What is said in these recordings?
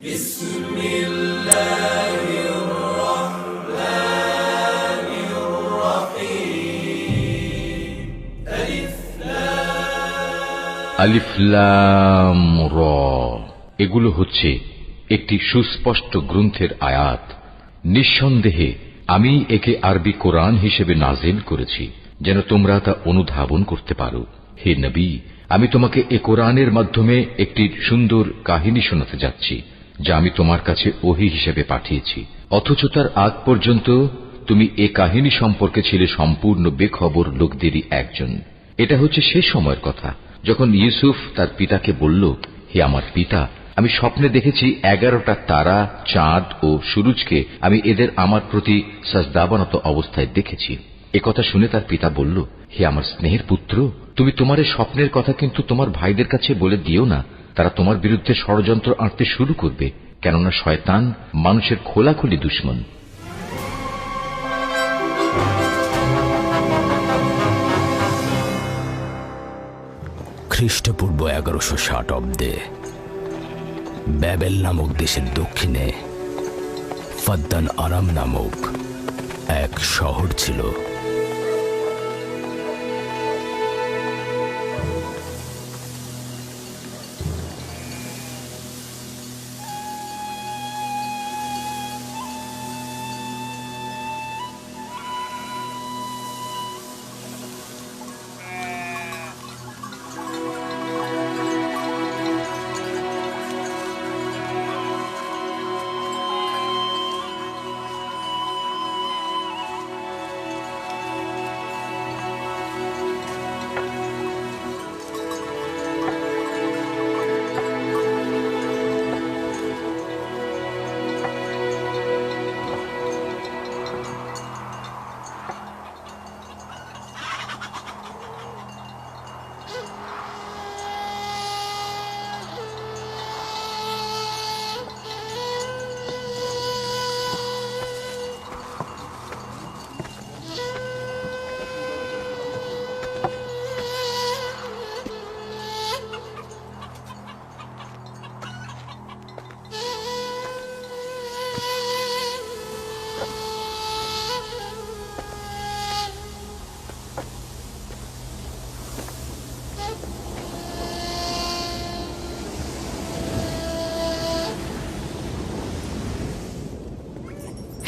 بسم الله الرحمن الرحيم আলিফ লাম র। এগুলো হচ্ছে একটি সুস্পষ্ট গ্রন্থের আয়াত। নিঃসন্দেহে আমি একে আরবি কোরআন হিসেবে নাজিল করেছি যেন তোমরা তা অনুধাবন করতে পারো। হে নবী, আমি তোমাকে এ কোরআনের মাধ্যমে একটি সুন্দর কাহিনী শোনাতে যাচ্ছি যা আমি তোমার কাছে ওহী হিসেবে পাঠিয়েছি, অথচ তার আগ পর্যন্ত তুমি এ কাহিনী সম্পর্কে ছিলে সম্পূর্ণ বেখবর লোকদেরই একজন। এটা হচ্ছে সে সময়ের কথা যখন ইউসুফ তার পিতাকে বলল, হে আমার পিতা, আমি স্বপ্নে দেখেছি 11টা তারা, চাঁদ ও সূরজকে আমি এদের আমার প্রতি সাজদাবানত অবস্থায় দেখেছি। একথা শুনে তার পিতা বলল, হে আমার স্নেহের পুত্র, তুমি তোমার এই স্বপ্নের কথা কিন্তু তোমার ভাইদের কাছে বলে দিও না। তারা তোমার বিরুদ্ধে ষড়যন্ত্র আঁটতে শুরু করবে, কেননা শয়তান মানুষের খোলাখুলি দুশমন। খ্রিস্টপূর্ব 1160 অব্দে ব্যাবেল নামক দেশের দক্ষিণে ফাদ্দান আরাম নামক এক শহর ছিল।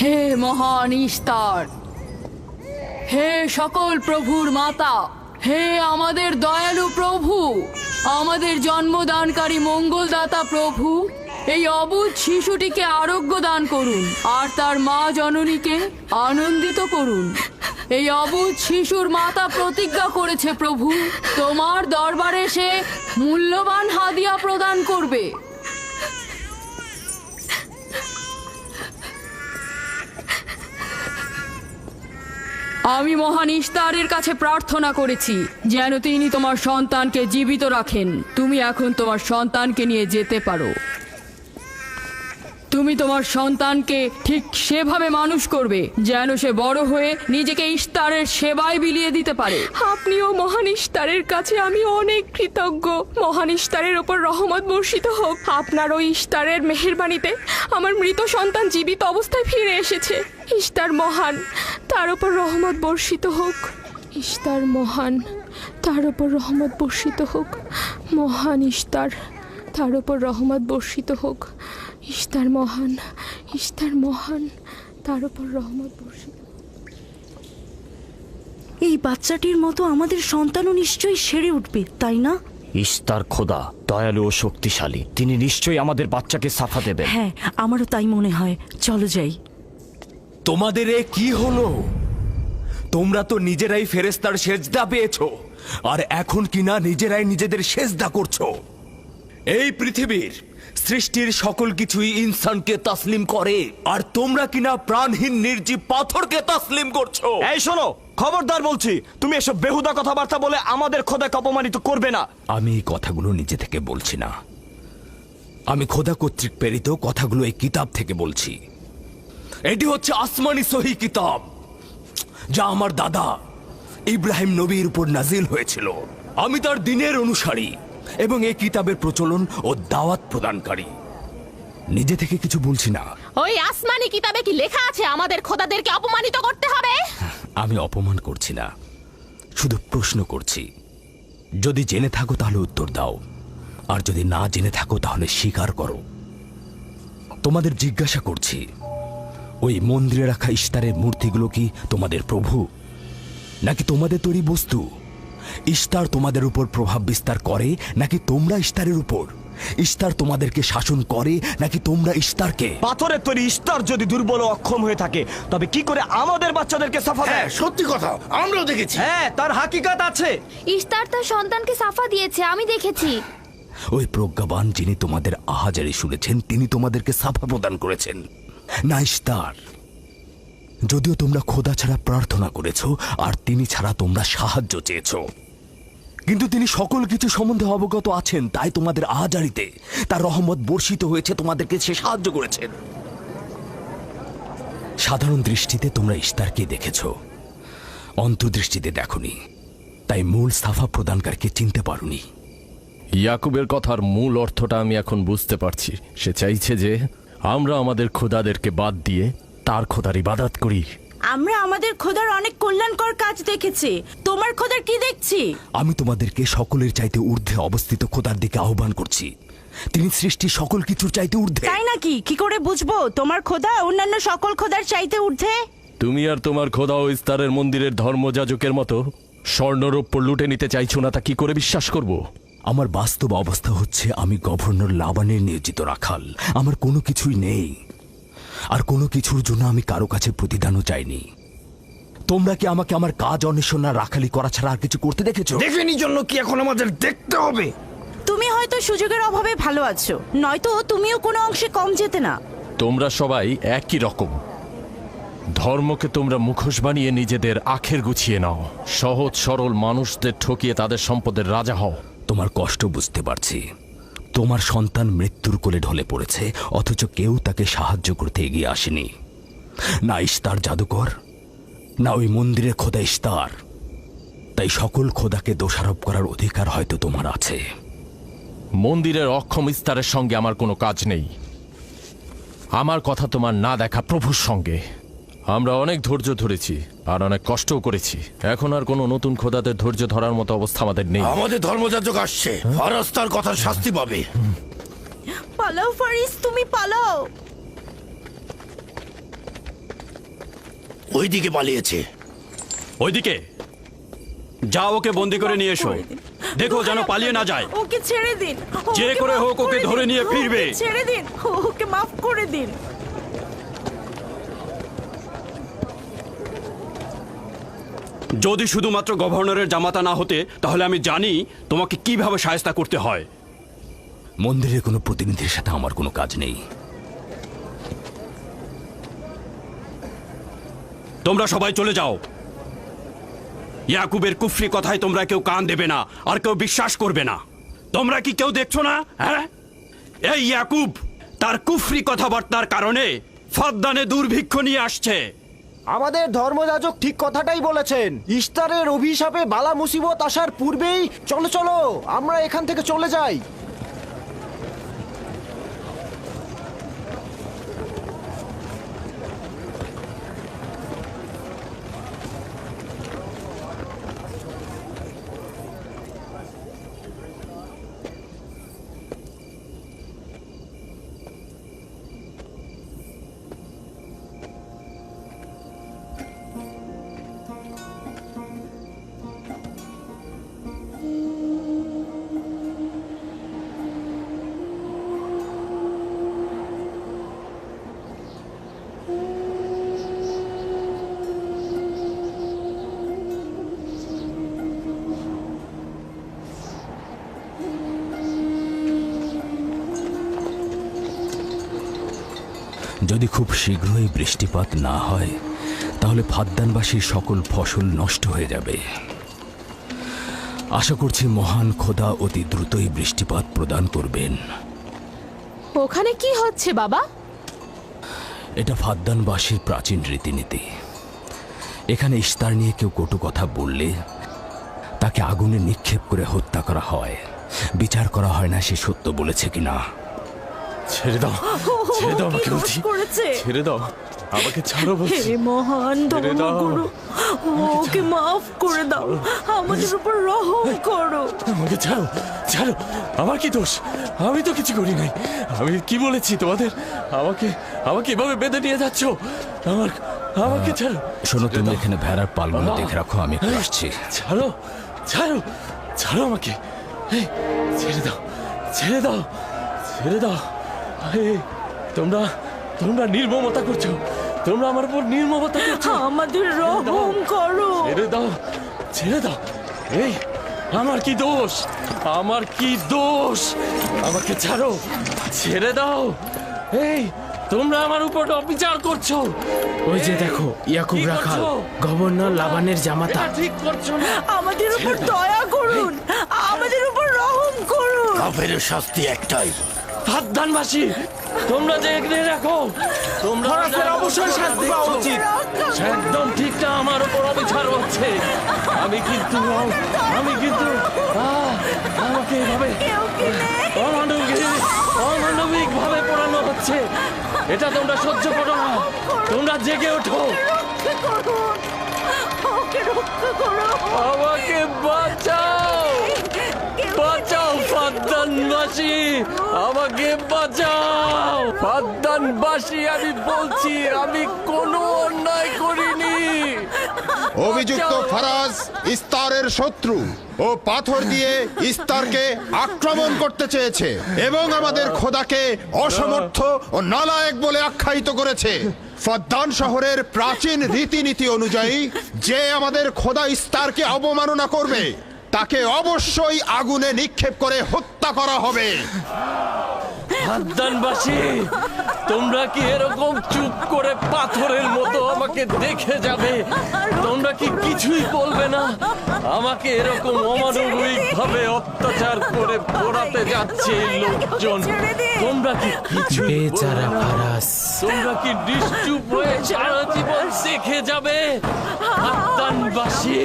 হে মহান ইস্তার, হে সকল প্রভুর মাতা, হে আমাদের দয়ালু প্রভু, আমাদের জন্মদানকারী মঙ্গলদাতা প্রভু, এই অবুঝ শিশুটিকে আরোগ্য দান করুন আর তার মা জননীকে আনন্দিত করুন। এই অবুঝ শিশুর মাতা প্রতিজ্ঞা করেছে প্রভু, তোমার দরবারে সে মূল্যবান হাদিয়া প্রদান করবে। আমি মহান ইস্তারের কাছে প্রার্থনা করেছি যেন তিনি তোমার সন্তানকে জীবিত রাখেন। তুমি এখন তোমার সন্তানকে নিয়ে যেতে পারো। তুমি তোমার সন্তানকে ঠিক সেভাবে মানুষ করবে যেন সে বড় হয়ে নিজেকে ইস্তারের সেবায় বিলিয়ে দিতে পারে। আপনিও মহান ইস্তারের কাছে আমি অনেক কৃতজ্ঞ। মহান ইস্তারের ওপর রহমত বর্ষিত হোক। আপনার ওই ইস্তারের মেহেরবানিতে আমার মৃত সন্তান জীবিত অবস্থায় ফিরে এসেছে। ইস্তার মহান, তার ওপর রহমত বর্ষিত হোক। ইস্তার মহান, তার ওপর রহমত বর্ষিত হোক। মহান ইস্তার, তার ওপর রহমত বর্ষিত হোক। ইস্তার মহান, ইস্তার মহান, তার ওপর রহমত বর্ষিত। এই বাচ্চাটির মতো আমাদের সন্তানও নিশ্চয়ই সেরে উঠবে, তাই না? ইস্তার খোদা দয়ালু ও শক্তিশালী, তিনি নিশ্চয়ই আমাদের বাচ্চাকে সাফা দেবেন। হ্যাঁ, আমারও তাই মনে হয়। চলো যাই। তোমাদের এ কি হলো? তোমরা তো নিজেরাই ফেরেশতার সেজদা পেয়েছো, আর এখন কিনা নিজেরাই নিজেদের সেজদা করছো। এই পৃথিবীর সৃষ্টির সকল কিছুই ইনসানকে তাসলিম করে, আর তোমরা কিনা প্রাণহীন নির্জীব পাথরকে তাসলিম করছো। এই শোনো, খবরদার বলছি, তুমি এসব বেহুদা কথাবার্তা বলে আমাদের খোদাকে অপমানিত করবে না। আমি এই কথাগুলো নিজে থেকে বলছি না, আমি খোদা কর্তৃক প্রেরিত কথাগুলো এই কিতাব থেকে বলছি। এটি হচ্ছে আসমানি সহি কিতাব, যা আমার দাদা ইব্রাহিম নবীর উপর নাজিল হয়েছিল। আমি তার দিনের অনুসারী এবং এই কিতাবের প্রচলন ও দাওয়াত প্রদানকারী। নিজে থেকে কিছু বলছি না। ওই আসমানি কিতাবে কি লেখা আছে আমাদের খোদাদেরকে অপমানিত করতে হবে? আমি অপমান করছি না, শুধু প্রশ্ন করছি। যদি জেনে থাকো তাহলে উত্তর দাও, আর যদি না জেনে থাকো তাহলে স্বীকার করো। তোমাদের জিজ্ঞাসা করছি, ওই মন্দিরে রাখা ইশতারের মূর্তিগুলো কি তোমাদের প্রভু, নাকি তোমাদের তৈরি বস্তু? ইশতার তোমাদের উপর প্রভাব বিস্তার করে নাকি তোমরা ইশতারের উপর? ইশতার তোমাদেরকে শাসন করে নাকি তোমরা ইশতারকে? পাথরের তৈরি ইস্তার যদি দুর্বল ও অক্ষম হয়ে থাকে, তবে কি করে আমাদের বাচ্চাদেরকে সাফা দেয়? সত্যি কথা, আমরাও দেখেছি। হ্যাঁ, তার হাকিকাত আছে। ইস্তার তার সন্তানকে সাফা দিয়েছে, আমি দেখেছি। ওই প্রজ্ঞাবান যিনি তোমাদের আহাজারি শুনেছেন, তিনি তোমাদেরকে সাফা প্রদান করেছেন, না ইশতার। যদিও তোমরা খোদা ছাড়া প্রার্থনা করেছো আর তিনি ছাড়া তোমরা সাহায্য চেয়েছো, কিন্তু তিনি সকল কিছু সম্বন্ধে অবগত আছেন, তাই তোমাদের আহাজারিতে তার রহমত বর্ষিত হয়েছে, তোমাদেরকে সে সাহায্য করেছেন। সাধারণ দৃষ্টিতে তোমরা ইশতারকে দেখেছো, অন্তর্দৃষ্টিতে দেখোনি, তাই মূল সাফা প্রদানকারীকে চিনতে পারোনি। ইয়াকুবের কথার মূল অর্থটা আমি এখন বুঝতে পারছি। সে চাইছে যে আমরা আমাদের খোদাদেরকে বাদ দিয়ে তার খোদার ইবাদত করি। আমরা আমাদের খোদার অনেক কল্যাণকর কাজ দেখেছি, তোমার খোদার কি দেখছি? আমি তোমাদেরকে সকলের চাইতে ঊর্ধ্বে অবস্থিত খোদার দিকে আহ্বান করছি। তিনি সৃষ্টি সকল কিছুর চাইতে ঊর্ধ্বে। তাই নাকি? কি করে বুঝবো তোমার খোদা অন্যান্য সকল খোদার চাইতে ঊর্ধ্বে? তুমি আর তোমার খোদা ও ইস্তারের মন্দিরের ধর্মযাজকের মতো স্বর্ণরৌপ্য লুটে নিতে চাইছো না, তা কি করে বিশ্বাস করব? আমার বাস্তব অবস্থা হচ্ছে, আমি গভর্নর লাবানের নিয়োজিত রাখাল। আমার কোনো কিছুই নেই, আর কোনো কিছুর জন্য আমি কারো কাছে প্রতিদানও চাইনি। তোমরা কি আমাকে আমার কাজ অন্বেষণ না রাখালি করা ছাড়া আর কিছু করতে দেখেছো? দেখেনি জন্য কি এখন আমাদের দেখতে হবে? তুমি হয়তো সুযোগের অভাবে ভালো আছো, নয়তো তুমিও কোনো অংশে কম যেতে না। তোমরা সবাই একই রকম। ধর্মকে তোমরা মুখোশ বানিয়ে নিজেদের আখের গুছিয়ে নাও, সহজ সরল মানুষদের ঠকিয়ে তাদের সম্পদের রাজা হও। তোমার কষ্ট বুঝতে পারছি। তোমার সন্তান মৃত্যুর কোলে ঢলে পড়েছে, অথচ কেউ তাকে সাহায্য করতে এগিয়ে আসেনি। না ইশতার জাদুকর, না ওই মন্দিরের খোদা ইশতার। তাই সকল খোদাকে দোষারোপ করার অধিকার হয়তো তোমার আছে। মন্দিরের অক্ষম ইস্তারের সঙ্গে আমার কোনো কাজ নেই। আমার কথা তোমার না দেখা প্রভুর সঙ্গে। আমরা অনেক ধৈর্য ধরেছি আর অনেক কষ্টও করেছি। এখন আর কোনো নতুন খোদাদের ধৈর্য ধরার মতো অবস্থা আমাদের নেই। আমাদের ধর্মযাজক আসছে, ফারাজ তার কথার শাস্তি পাবে। পালাও ফারিস, তুমি পালাও। ওইদিকে পালিয়েছে। ওইদিকে যা, ওকে বন্দি করে নিয়ে এসো। দেখো যেন পালিয়ে না যায়। ওকে ছেড়ে দিন, যে ওকে করে মাফ হোক ওকে দিন। ধরে নিয়ে ফিরবে। ওকে ছেড়ে দিন, ওকে মাফ করে দিন। যদি শুধুমাত্র গভর্নরের জামাতা না হতে, তাহলে আমি জানি তোমাকে কিভাবে শায়েস্তা করতে হয়। মন্দিরের কোনো প্রতিনিধির সাথে আমার কোনো কাজ নেই। তোমরা সবাই চলে যাও। ইয়াকুবের কুফরি কথায় তোমরা কেউ কান দেবে না, আর কেউ বিশ্বাস করবে না। তোমরা কি কেউ দেখছো না? হ্যাঁ, এই ইয়াকুব তার কুফরি কথাবার্তার কারণে ফাদ্দানে দুর্ভিক্ষ নিয়ে আসছে। আমাদের ধর্মযাজক ঠিক কথাটাই বলেছেন। ইশতারের অভিশাপে বালা মুসিবত আসার পূর্বেই চলো চলো আমরা এখান থেকে চলে যাই। যদি খুব শীঘ্রই বৃষ্টিপাত না হয়, তাহলে ফাদ্দানবাসীর সকল ফসল নষ্ট হয়ে যাবে। আশা করছি মহান খোদা অতি দ্রুতই বৃষ্টিপাত প্রদান করবেন। ওখানে কি হচ্ছে বাবা? এটা ফাদ্দানবাসীর প্রাচীন রীতিনীতি। এখানে ইশতার নিয়ে কেউ কটু কথা বললে তাকে আগুনে নিক্ষেপ করে হত্যা করা হয়। বিচার করা হয় না সে সত্য বলেছে কিনা। ছেড়ে দাও, ছেড়ে দাও আমাকে বলছি, করেছে ছেড়ে দাও আমাকে, ছাড়ো বলছি। হে মহান ছেড়ে দাও। ধর্মগুরু, ওকে মাফ করে দাও, আমাদের উপর রহম করো। আমাকে ছাড়ো, ছাড়ো, আমার কি দোষ? আমি তো কিছু করি নাই। আমি কি বলেছি তোমাদের? আমাকে আমাকে এভাবে বেঁধে নিয়ে যাচ্ছ? আমাকে ছাড়ো। শোনো, তুমি এখানে ভেড়ার পালগুলো দেখে রাখো, আমি একটু আসছি। ছাড়ো, ছাড়ো, ছাড়ো আমাকে। এই, ছেড়ে দাও, ছেড়ে দাও, ছেড়ে দাও। এই, তোমরা তোমরা নির্মমতা করছো, তোমরা আমার উপর নির্মমতা করছো। আমাদের রহম করো। ছেড়ে দাও, ছেড়ে দাও। এই, আমার কি দোষ? আমার কি দোষ? আমাকে ছাড়ো, ছেড়ে দাও। এই, তোমরা আমার উপর অবিচার করছো। ওই যে দেখো, ইয়াকুব কি রাখাল, করছো? গভর্নর লাবানের জামাতা। এটা ঠিক করছো না। আমাদের উপর দয়া করুন, আমাদের উপর রহম করুন। কাফের শাস্তি একটাই। ফাদ্দানবাসী, তোমরা যে এখানে রাখো, তোমরা অবশ্যই শাস্তি পাওয়া উচিত। একদম ঠিক না, আমার উপর অবিচার হচ্ছে। আমি কিন্তু আমাকে এভাবে অমানবিক ভাবে পড়ানো হচ্ছে। এটা তোমরা সহ্য করো না, তোমরা জেগে ওঠো। আমাকে বাঁচাও, বাঁচাও ফাদ্দানবাসী, আমাকে বাঁচাও ফাদ্দানবাসী। আমি বলছি, আমি কোনো অন্যায় করিনি। অভিযুক্ত ফারাজ ইস্তারের শত্রু ও পাথর দিয়ে ইস্তারকে আক্রমণ করতে চেয়েছে এবং আমাদের খোদাকে অসমর্থ ও নালায়েক বলে আখ্যায়িত করেছে। ফদ্দান শহরের প্রাচীন রীতিনীতি অনুযায়ী যে আমাদের খোদা ইস্তারকে অবমাননা করবে তাকে অবশ্যই আগুনে নিক্ষেপ করে হত্যা করা হবে। ফাদ্দানবাসী, তোমরা কি এরকম চুপ করে পাথরের মতো আমাকে দেখে যাবে? তোমরা কি কিছুই বলবে না? আমাকে এরকম অমানবিক ভাবে অত্যাচার করে পোড়াতে যাচ্ছে এই লোকজন। তোমরা কি কিছু বেচারা ফারাজ, তোমরা কি নিশ্চুপ হয়ে সারা জীবন দেখে যাবে? ফাদ্দানবাসী,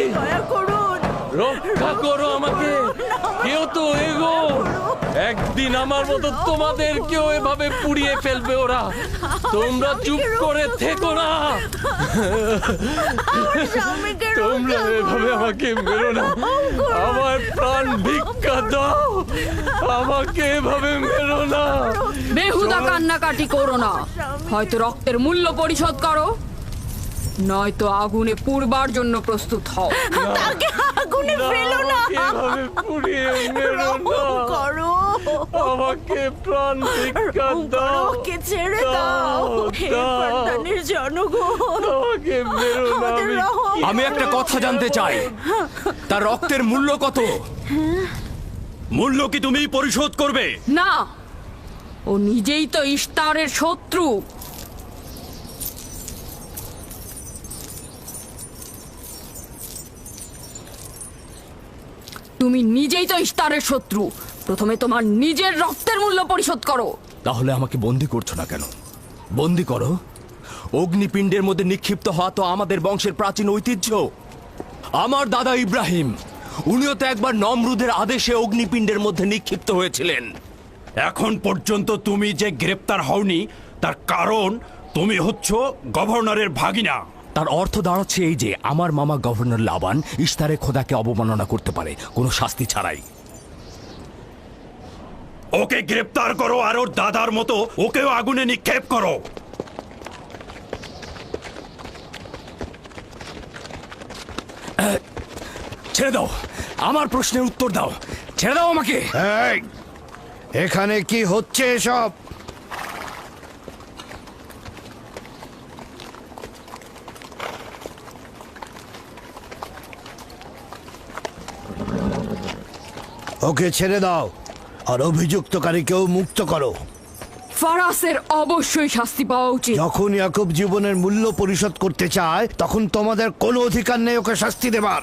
রক্ষা করো আমাকে, কেউ তো এগো। একদিন আমার মতো তোমাদেরকেও এভাবে পুড়িয়ে ফেলবে ওরা। তোমরা চুপ করে থেকো না, তোমরা এভাবে আমাকে মেরো না। আমার প্রাণ ভিক্ষা দাও, আমাকে এভাবে মেরো না। বেহুদা কান্নাকাটি করো না, হয়তো রক্তের মূল্য পরিশোধ করো, নয়তো আগুনে পুড়বার জন্য প্রস্তুত হও। তাকে আগুনে ফেলো না, এভাবে পুড়িয়ে মেরো না। করো, আমাকে প্রাণ ভিক্ষা দাও, ওকে ছেড়ে দাও। হে ফদ্দানের জনগণ, আমাকে মেরো না। আমাদের রহম আমি একটা কথা জানতে চাই, তার রক্তের মূল্য কত? মূল্য কি তুমি পরিশোধ করবে? না, ও নিজেই তো ইস্তারের শত্রু। তুমি নিজেই তো ইস্তারের শত্রু, প্রথমে তোমার নিজের রক্তের মূল্য পরিশোধ করো। তাহলে আমাকে বন্দি করছো না কেন? বন্দি করো। অগ্নিপিণ্ডের মধ্যে নিক্ষিপ্ত হওয়া তো আমাদের বংশের প্রাচীন ঐতিহ্য। আমার দাদা ইব্রাহিম, উনিও তো একবার নমরুদের আদেশে অগ্নিপিণ্ডের মধ্যে নিক্ষিপ্ত হয়েছিলেন। এখন পর্যন্ত তুমি যে গ্রেপ্তার হওনি তার কারণ তুমি হচ্ছ গভর্নরের ভাগিনা। তার অর্থ দাঁড়াচ্ছে এই যে আমার মামা গভর্নর লাবান ইস্তারের খোদাকে অবমাননা করতে পারে কোনো শাস্তি ছাড়াই। ওকে গ্রেপ্তার করো আর ওর দাদার মতো ওকেও আগুনে নিক্ষেপ করো। ছেড়ে দাও, আমার প্রশ্নের উত্তর দাও, ছেড়ে দাও আমাকে। এখানে কি হচ্ছে এসব? ওকে ছেড়ে দাও আর অভিযুক্তকারীকেও মুক্ত করো। ফারাসের অবশ্যই শাস্তি পাওয়া উচিত। যখন ইয়াকুব জীবনের মূল্য পরিশোধ করতে চায় তখন তোমাদের কোনো অধিকার নেই ওকে শাস্তি দেবার।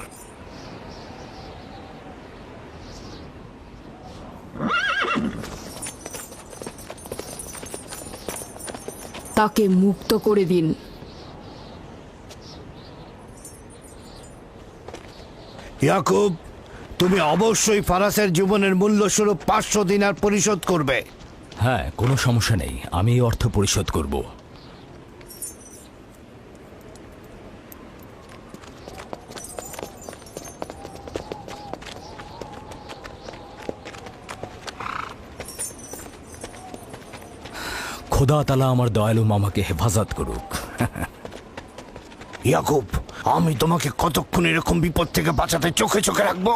তাকে মুক্ত করে দিন। ইয়াকুব, তুমি অবশ্যই ফারাসের জীবনের মূল্য স্বরূপ 500 দিনার পরিশোধ করবে। হ্যাঁ, কোনো সমস্যা নেই, আমি এই অর্থ পরিশোধ করব। খোদা তাআলা আমার দয়ালু মামাকে হেফাজত করুক। ইয়াকুব, আমি তোমাকে কতক্ষণ এরকম বিপদ থেকে বাঁচাতে চোখে চোখে রাখবো?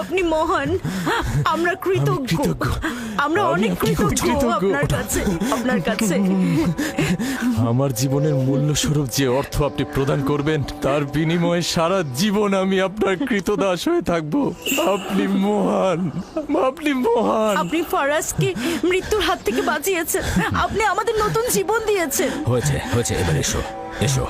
আপনি মহান, আমরা কৃতজ্ঞ, আমরা অনেক কৃতজ্ঞ আপনার কাছে। আমার জীবনের মূল্য স্বরূপ যে অর্থ আপনি প্রদান করবেন তার বিনিময়ে সারা জীবন আমি আপনার কৃতদাস হয়ে থাকব। আপনি মহান, আপনি মহান। আপনি ফারাজকে মৃত্যুর হাত থেকে বাঁচিয়েছেন, আপনি আমাদের নতুন জীবন দিয়েছেন। হয়েছে হয়েছে, এবার এসো এসো।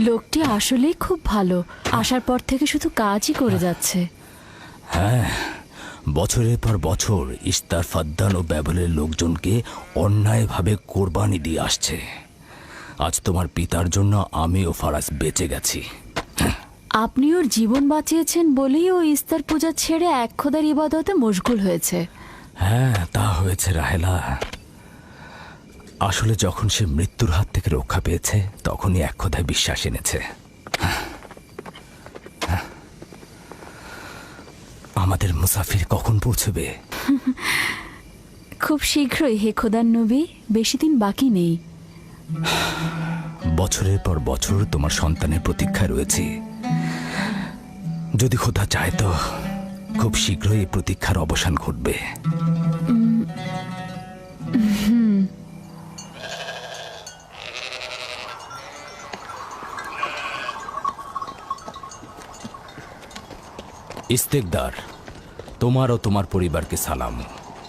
লোকটি আসলেই খুব ভালো, আসার পর থেকে শুধু কাজই করে যাচ্ছে। হ্যাঁ, বছরের পর বছর ইস্তার, ফাদ্দান ও ব্যাবলের লোকজনকে অন্যায়ভাবে কোরবানি দিয়ে আসছে। আজ তোমার পিতার জন্য আমি ও ফারাজ বেঁচে গেছি। আপনি ওর জীবন বাঁচিয়েছেন বলেই ও ইস্তার পূজা ছেড়ে এক খোদার ইবাদতে মশগুল হয়েছে। হ্যাঁ, তা হয়েছে রাহেলা। আসলে যখন সে মৃত্যুর হাত থেকে রক্ষা পেয়েছে তখনই এক খোদায় বিশ্বাস এনেছে। আমাদের মুসাফির কখন পৌঁছবে? খুব শীঘ্রই হে খোদার নবী, বেশি দিন বাকি নেই। বছরের পর বছর তোমার সন্তানের প্রতীক্ষায় রয়েছি। যদি খোদা চায় তো খুব শীঘ্রই এই প্রতীক্ষার অবসান ঘটবে। ইস্তেকদার, তোমার ও তোমার পরিবারকে সালাম।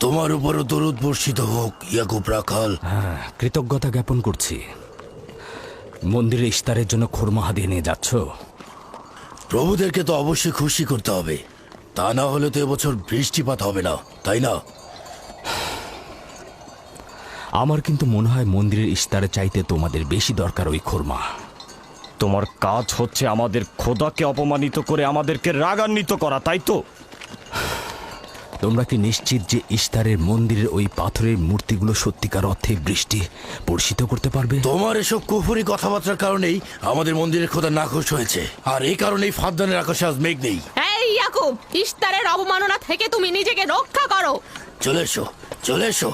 তোমার উপরও দরুদ বর্ষিত হোক ইয়াকুব রাখাল। হ্যাঁ, কৃতজ্ঞতা জ্ঞাপন করছি। মন্দিরে ইস্তারের জন্য খোরমা হাদিয়ে নিয়ে যাচ্ছ? প্রভুদেরকে তো অবশ্যই খুশি করতে হবে, তা না হলে তো এবছর বৃষ্টিপাত হবে না, তাই না? আমার কিন্তু মনে হয় মন্দিরের ইস্তারে চাইতে তোমাদের বেশি দরকার ওই খোরমা। তোমার কাজ হচ্ছে আমাদের খোদাকে অপমানিত করে আমাদেরকে রাগান্বিত করা, তাই তো? তোমরা কি নিশ্চিত যে ইস্তারের মন্দিরের ওই পাথরের মূর্তিগুলো সত্যিকার অর্থে বৃষ্টি বর্ষিত করতে পারবে? তোমার এসব কুফুরি কথাবার্তার কারণেই আমাদের মন্দিরের খোদা নাখোশ হয়েছে, আর এই কারণেই ফাদ্দানের আকাশে আজ মেঘ নেই। এই ইয়াকুব, ইস্তারের অবমাননা থেকে তুমি নিজেকে রক্ষা করো। চলে এসো, চলে এসো।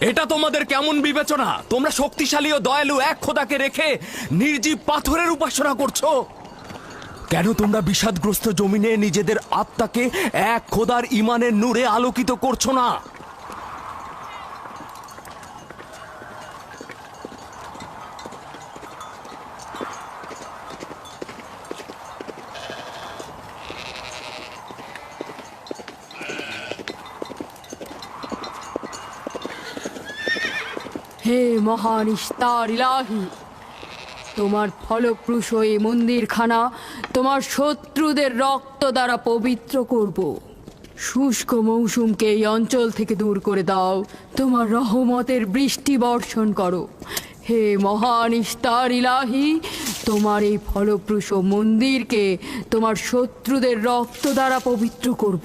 এটা তোমাদের কেমন বিবেচনা? তোমরা শক্তিশালী ও দয়ালু এক খোদাকে রেখে নির্জীব পাথরের উপাসনা করছো। কেন তোমরা বিষাদগ্রস্ত জমিনে নিজেদের আত্মাকে এক খোদার ইমানের নূরে আলোকিত করছো না? হে মহান ইস্তার ইলাহি, তোমার ফলপ্রসূ এই মন্দিরখানা তোমার শত্রুদের রক্ত দ্বারা পবিত্র করব। শুষ্ক মৌসুমকে এই অঞ্চল থেকে দূর করে দাও, তোমার রহমতের বৃষ্টি বর্ষণ করো। হে মহান ইস্তার ইলাহি, তোমার এই ফলপ্রসূ মন্দিরকে তোমার শত্রুদের রক্ত দ্বারা পবিত্র করব।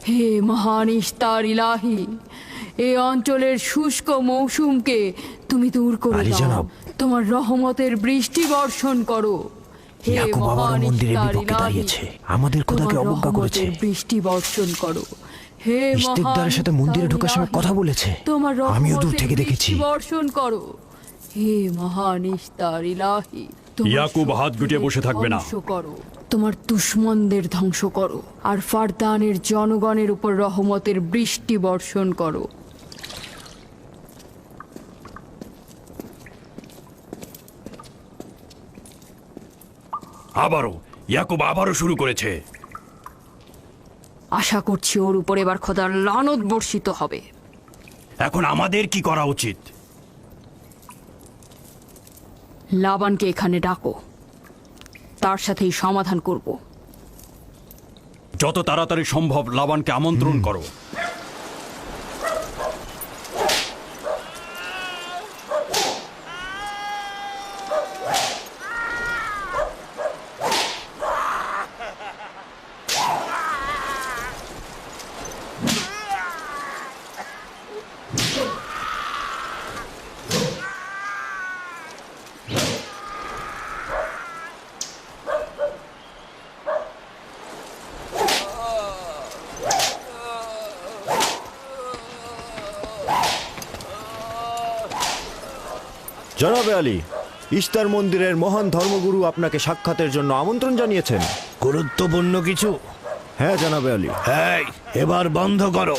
হে মহান ইস্তার ইলাহি, এই অঞ্চলের শুষ্ক মৌসুমকে তুমি দূর করে আলী দাও। জনাব। তোমার রহমতের বৃষ্টি বর্ষণ করো। হে ইয়াকুব আবারও মহান মন্দিরের ইস্তার বিপক্ষে ইলাহি, দাঁড়িয়েছে। আমাদের খোদাকে তোমার অবজ্ঞা করেছে। রহমতের বৃষ্টি বর্ষণ করো। হে ইস্তেকদারের সাথে মন্দিরে ঢোকার সময় কথা বলেছে। তোমার আমিও দূর রহমতের থেকে দেখেছি। বৃষ্টি বর্ষণ করো। হে মহান ইস্তার ইলাহি, তোমার ইয়াকুব হাত গুটিয়ে বসে থাকবে না। ধ্বংস করো, তোমার দুশমনদের ধ্বংস করো, আর ফারদানের জনগণের উপর রহমতের বৃষ্টি বর্ষণ করো। আবারও শুরু করেছে। আশা করছি ওর উপর এবার খোদার লানত বর্ষিত হবে। এখন আমাদের কি করা উচিত? লাবানকে এখানে ডাকো, তার সাথেই সমাধান করব। যত তাড়াতাড়ি সম্ভব লাবানকে আমন্ত্রণ করো। জনাবে আলী, ইস্তার মন্দিরের মহান ধর্মগুরু আপনাকে সাক্ষাতের জন্য আমন্ত্রণ জানিয়েছেন। গুরুত্বপূর্ণ কিছু? হ্যাঁ জনাবে আলী। হ্যাঁ, এবার বন্ধ করো।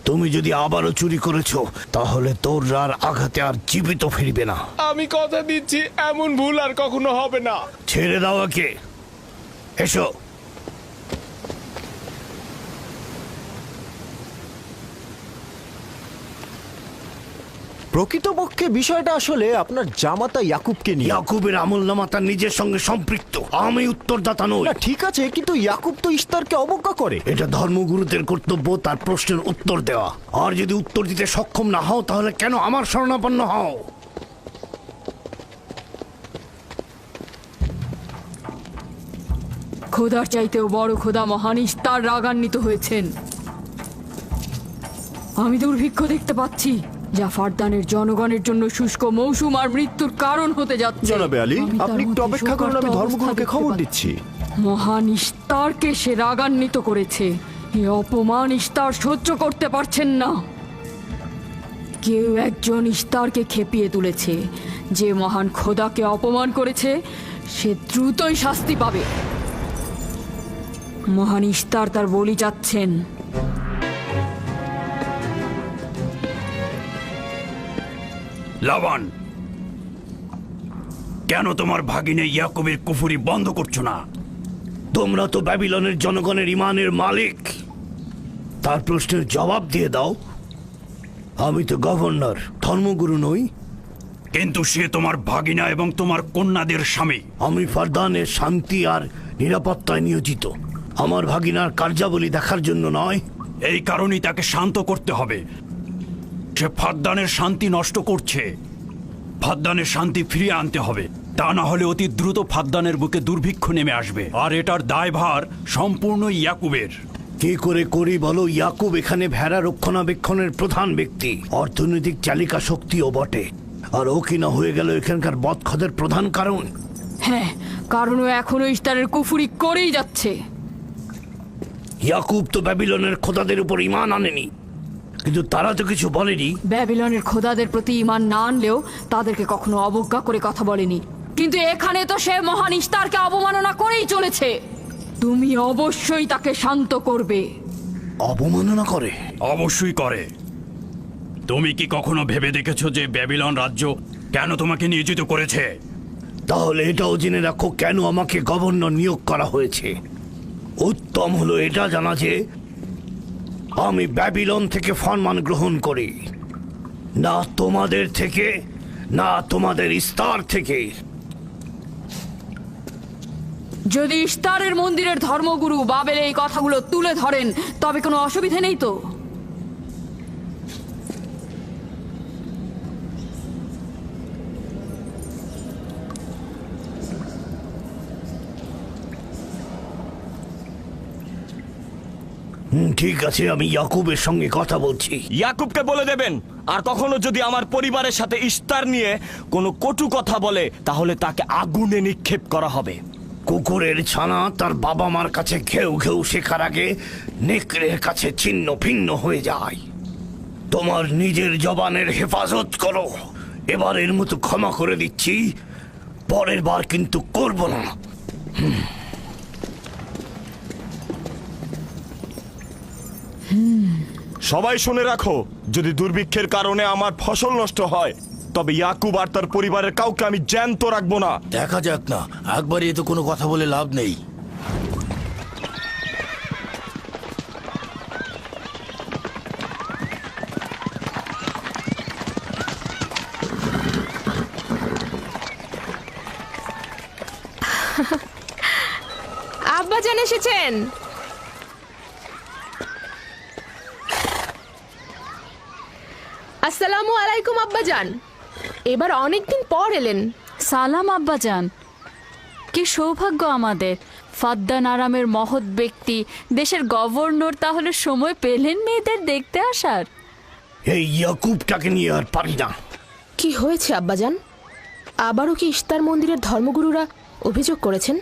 তুমি যদি আবারও চুরি করেছো, তাহলে তোর আর আঘাতে আর জীবিত ফিরবে না। আমি কথা দিচ্ছি এমন ভুল আর কখনো হবে না। ছেড়ে দাও একে। এসো। প্রকৃতপক্ষে বিষয়টা আসলে আপনার জামাতা ইয়াকুবকে নিয়ে। ইয়াকুবের আমলনামা তার নিজের সঙ্গে সম্পৃক্ত। আমি উত্তরদাতা নই। না ঠিক আছে, কিন্তু ইয়াকুব তো ইস্তারকে অবজ্ঞা করে। এটা ধর্মগুরুদের কর্তব্য তার প্রশ্নের উত্তর দেওয়া। আর যদি উত্তর দিতে সক্ষম না হও, তাহলে কেন আমার শরণাপন্ন হও? খোদার চাইতেও বড় খোদা মহান ইস্তার রাগান্বিত হয়েছেন। আমি দুর্ভিক্ষ দেখতে পাচ্ছি, যা ফারদানের জনগণের জন্য শুষ্ক মৌসুম আর মৃত্যুর কারণ হতে যাচ্ছে। জনাবে আলী, আমি তার আপনি একটু মধ্যে অপেক্ষা করুন, আমি শোকার্ত ধর্মগুরুকে অবস্থা খবর দেখতে দিচ্ছি। মহান ইস্তারকে সে রাগান্বিত করেছে। এই অপমান ইস্তার সহ্য করতে পারছেন না। কেউ একজন ইস্তারকে খেপিয়ে তুলেছে। যে মহান খোদাকে অপমান করেছে, সে দ্রুতই শাস্তি পাবে। মহান ইস্তার তার বলি যাচ্ছেন। লাবান, কেন তোমার ভাগিনে ইয়াকুবের কুফরি বন্ধ করছো না? তোমরা তো ব্যাবিলনের জনগণের ইমানের মালিক। তার প্রশ্নের জবাব দিয়ে দাও। আমি তো গভর্নর, ধর্মগুরু নই। কিন্তু সে তোমার ভাগিনা এবং তোমার কন্যাদের স্বামী। আমি ফারদানের শান্তি আর নিরাপত্তায় নিয়োজিত। আমার ভাগিনার কার্যাবলী দেখার জন্য নয়। এই কারণেই তাকে শান্ত করতে হবে। সে ফারদানের শান্তি নষ্ট করছে। ফারদানের শান্তি ফিরিয়ে আনতে হবে। তা না হলে অতি দ্রুত ফারদানের বুকে দুর্ভিক্ষ নেমে আসবে, আর এটার দায়ভার সম্পূর্ণ ইয়াকুবের। কি করে করি বলো? ইয়াকুব এখানে ভেড়া রক্ষণাবেক্ষণের প্রধান ব্যক্তি, অর্থনৈতিক চালিকা শক্তিও বটে। আর ও কিনা হয়ে গেল এখানকার বদখদের প্রধান কারণ। হ্যাঁ, কারণ ও এখনো ইস্তারের কুফরি করেই যাচ্ছে। ইয়াকুব তো ব্যাবিলনের খোদাদের উপর ঈমান আনেনি, কিন্তু তারা তো কিছু বলেনি। ব্যাবিলনের খোদাদের প্রতি ঈমান না আনলেও তাদেরকে কখনো অবজ্ঞা করে কথা বলেনি। কিন্তু এখানে তো সে মহান ইস্তারকে অবমাননা করেই চলেছে। তুমি অবশ্যই তাকে শান্ত করবে। অবমাননা করে? অবশ্যই করে। তুমি কি কখনো ভেবে দেখেছো যে ব্যাবিলন রাজ্য কেন তোমাকে নিয়োজিত করেছে? তাহলে এটাও জেনে রাখো কেন আমাকে গভর্নর নিয়োগ করা হয়েছে। উত্তম হলো এটা জানা যে আমি ব্যাবিলন থেকে ফরমান গ্রহণ করি, না তোমাদের থেকে, না তোমাদের ইস্তার থেকে। যদি ইস্তারের মন্দিরের ধর্মগুরু বাবেল এই কথাগুলো তুলে ধরেন তবে কোনো অসুবিধা নেই তো? ঠিক আছে, আমি ইয়াকুবের সঙ্গে কথা বলছি। ইয়াকুবকে বলে দেবেন, আর কখনো যদি আমার পরিবারের সাথে ইস্তার নিয়ে কোনো কটু কথা বলে তাহলে তাকে আগুনে নিক্ষেপ করা হবে। কুকুরের ছানা তার বাবা মার কাছে ঘেউ ঘেউ শেখার আগে নেকড়ের কাছে ছিন্ন ভিন্ন হয়ে যায়। তোমার নিজের জবানের হেফাজত করো। এবারের মতো ক্ষমা করে দিচ্ছি, পরের বার কিন্তু করব না। সবাই শুনে রাখো, যদি দুর্ভিক্ষের কারণে আমার ফসল নষ্ট হয় তবে ইয়াকুব আর তার পরিবারের কাউকে আমি জ্যান্ত রাখবো না। দেখা যাক না, একবার এ তো কোনো কথা বলে লাভ নেই। আব্বাজান এসেছেন। আসসালামু আলাইকুম আব্বাজান, এবার অনেকদিন পর এলেন। সালাম আব্বাজান। কি সৌভাগ্য আমাদের, ফাদ্দান আরামের মহৎ ব্যক্তি দেশের গভর্নর তাহলে সময় পেলেন মেয়েদের দেখতে আসার। এই ইয়াকুবটাকে নিয়ে আর পারি না। কি হয়েছে আব্বাজান? আবারও কি ইস্তার মন্দিরের ধর্মগুরুরা অভিযোগ করেছেন?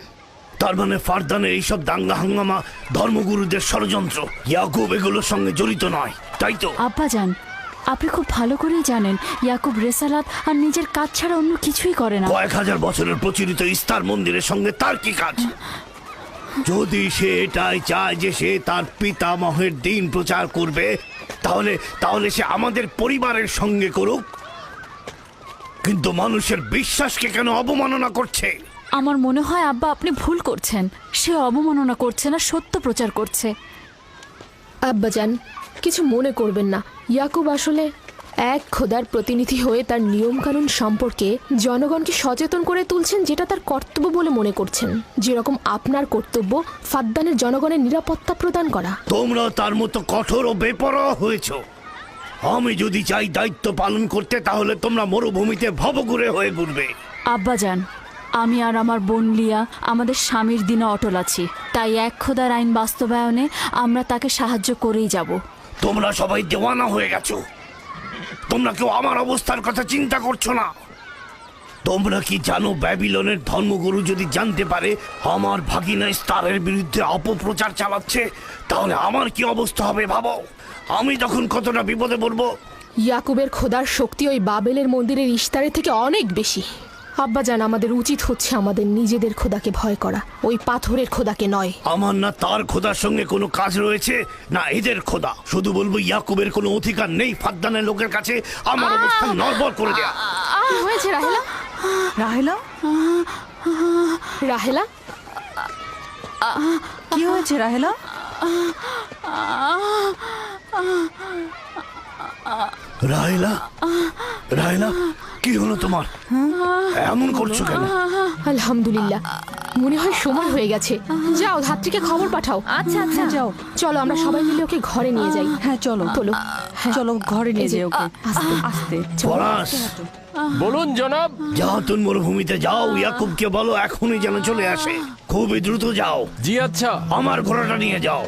তার মানে ফারদানের এইসব দাঙ্গা হাঙ্গামা ধর্মগুরুদের ষড়যন্ত্র। ইয়াকুব এগুলোর সঙ্গে জড়িত নয়, তাই তো? আব্বাজান, আপনি খুব ভালো করেই জানেন ইয়াকুব রেসালাত আর নিজের কাজ ছাড়া অন্য কিছুই করে না। কয়েক হাজার বছরের প্রচলিত ইস্তার মন্দিরের সঙ্গে তার কি কাজ? যদি সে এটাই চায় যে সে তার পিতামহের দিন প্রচার করবে, তাহলে সে আমাদের পরিবারের সঙ্গে করুক। কিন্তু মানুষের বিশ্বাসকে কেন অবমাননা করছে? আমার মনে হয় আব্বা আপনি ভুল করছেন। সে অবমাননা করছে না, সত্য প্রচার করছে। আব্বাজান, কিছু মনে করবেন না। ইয়াকুব আসলে এক খোদার প্রতিনিধি হয়ে তার নিয়মকানুন সম্পর্কে জনগণকে সচেতন করে তুলছেন, যেটা তার কর্তব্য বলে মনে করছেন। যেরকম আপনার কর্তব্য ফাদ্দানের জনগণের নিরাপত্তা প্রদান করা। তোমরা তার মতো কঠোর ও বেপরোয়া হয়েছ। আমি যদি চাই দায়িত্ব পালন করতে, তাহলে তোমরা মরুভূমিতে ভবঘুরে হয়ে ঘুরবে। আব্বাজান, আমি আর আমার বোন লিয়া আমাদের স্বামীর দিনে অটল আছি, তাই এক খোদার আইন বাস্তবায়নে আমরা তাকে সাহায্য করেই যাব। তোমরা সবাই দেওয়ানা হয়ে গেছো। তোমরা কেউ আমার অবস্থার কথা চিন্তা করছো না। তোমরা কি জানো, ব্যাবিলনের ধর্মগুরু যদি জানতে পারে আমার ভাগিনা ইস্তারের বিরুদ্ধে অপপ্রচার চালাচ্ছে, তাহলে আমার কি অবস্থা হবে ভাবো। আমি তখন কতটা বিপদে পড়বো। ইয়াকুবের খোদার শক্তি ওই বাবেলের মন্দিরের ইস্তারের থেকে অনেক বেশি। আব্বাজান, আমাদের উচিত হচ্ছে আমাদের নিজেদের খোদাকে ভয় করা, ওই পাথরের খোদাকে নয়। আমার না তার খোদার সঙ্গে কোনো কাজ রয়েছে, না এদের খোদা। শুধু বলবো ইয়াকুবের কোনো অধিকার নেই ফাদ্দানের লোকের কাছে আমার অবস্থান নড়বড় করে দেয়া। কি হয়েছে রাহেলা? রাহেলা, রাহেলা, কি হয়েছে রাহেলা? রাহেলা, রাহেলা, কি হলো তোমার? এমন করছো কেন? আলহামদুলিল্লাহ, মনে হয় সময় হয়ে গেছে। যাও, ধাত্রীকে খবর পাঠাও। আচ্ছা আচ্ছা, যাও। চলো আমরা সবাই মিলে ওকে ঘরে নিয়ে যাই। হ্যাঁ চলো, চলো, চলো ঘরে নিয়ে যাই ওকে। আস্তে আস্তে। পলাশ, বলুন জনাব। যাও, তুমি মরুভূমিতে যাও, ইয়াকুবকে বলো এখনই যেন চলে আসে। খুবই দ্রুত যাও। জি আচ্ছা। আমার ঘোড়াটা নিয়ে যাও।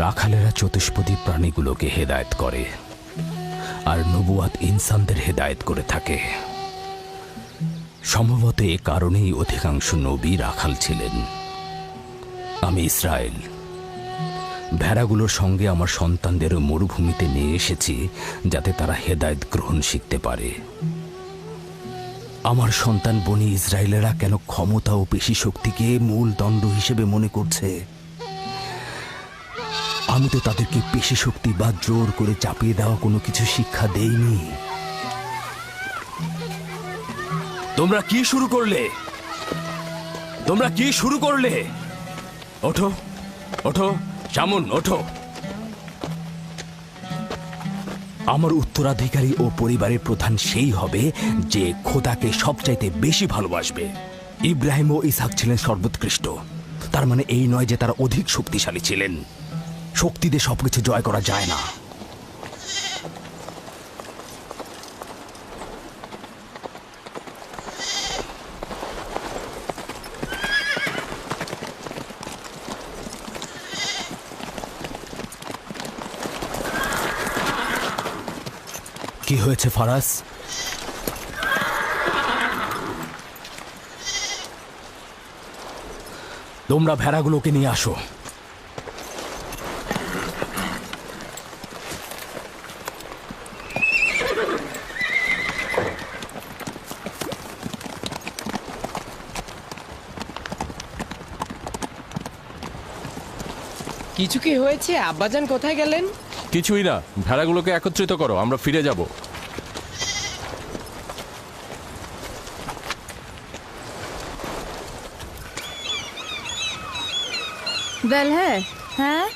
রাখালেরা চতুষ্পদী প্রাণীগুলোকে হেদায়েত করে, আর নবুয়াত ইনসানদের হেদায়েত করে থাকে। সম্ভবত এ কারণেই অধিকাংশ নবী রাখাল ছিলেন। আমি ইসরায়েল, ভেড়াগুলোর সঙ্গে আমার সন্তানদেরও মরুভূমিতে নিয়ে এসেছি, যাতে তারা হেদায়েত গ্রহণ শিখতে পারে। আমার সন্তান বনি ইসরায়েলেরা কেন ক্ষমতা ও পেশি শক্তিকে মূল দণ্ড হিসেবে মনে করছে? আমি তো তাদেরকে পেশি শক্তি বা জোর করে চাপিয়ে দেওয়া কোনো কিছু শিক্ষা দেইনি। তোমরা কি শুরু করলে? তোমরা কি শুরু করলে? ওঠো, ওঠো, শামুন, ওঠো। আমার উত্তরাধিকারী ও পরিবারের প্রধান সেই হবে যে খোদাকে সবচাইতে বেশি ভালোবাসবে। ইব্রাহিম ও ইসহাক ছিলেন সর্বোৎকৃষ্ট। তার মানে এই নয় যে তারা অধিক শক্তিশালী ছিলেন। শক্তি দিয়ে সবকিছু জয় করা যায় না। কি হয়েছে ফারাজ? তোমরা ভেড়াগুলোকে নিয়ে আসো। কিছু কি হয়েছে? আব্বাজান কোথায় গেলেন? কিছুই না, ভেড়াগুলোকে একত্রিত করো, আমরা ফিরে যাব। হ্যাঁ,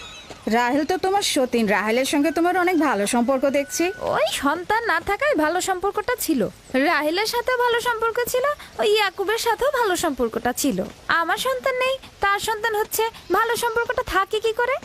রাহেল তো তোমার সতীন। রাহেলের সঙ্গে তোমার অনেক ভালো সম্পর্ক দেখছি। ওই সন্তান না থাকায় ভালো সম্পর্কটা ছিল। রাহেলের সাথেও ভালো সম্পর্ক ছিল, ওই ইয়াকুবের সাথেও ভালো সম্পর্কটা ছিল। আমার সন্তান নেই, তার সন্তান হচ্ছে, ভালো সম্পর্কটা থাকে কি করে?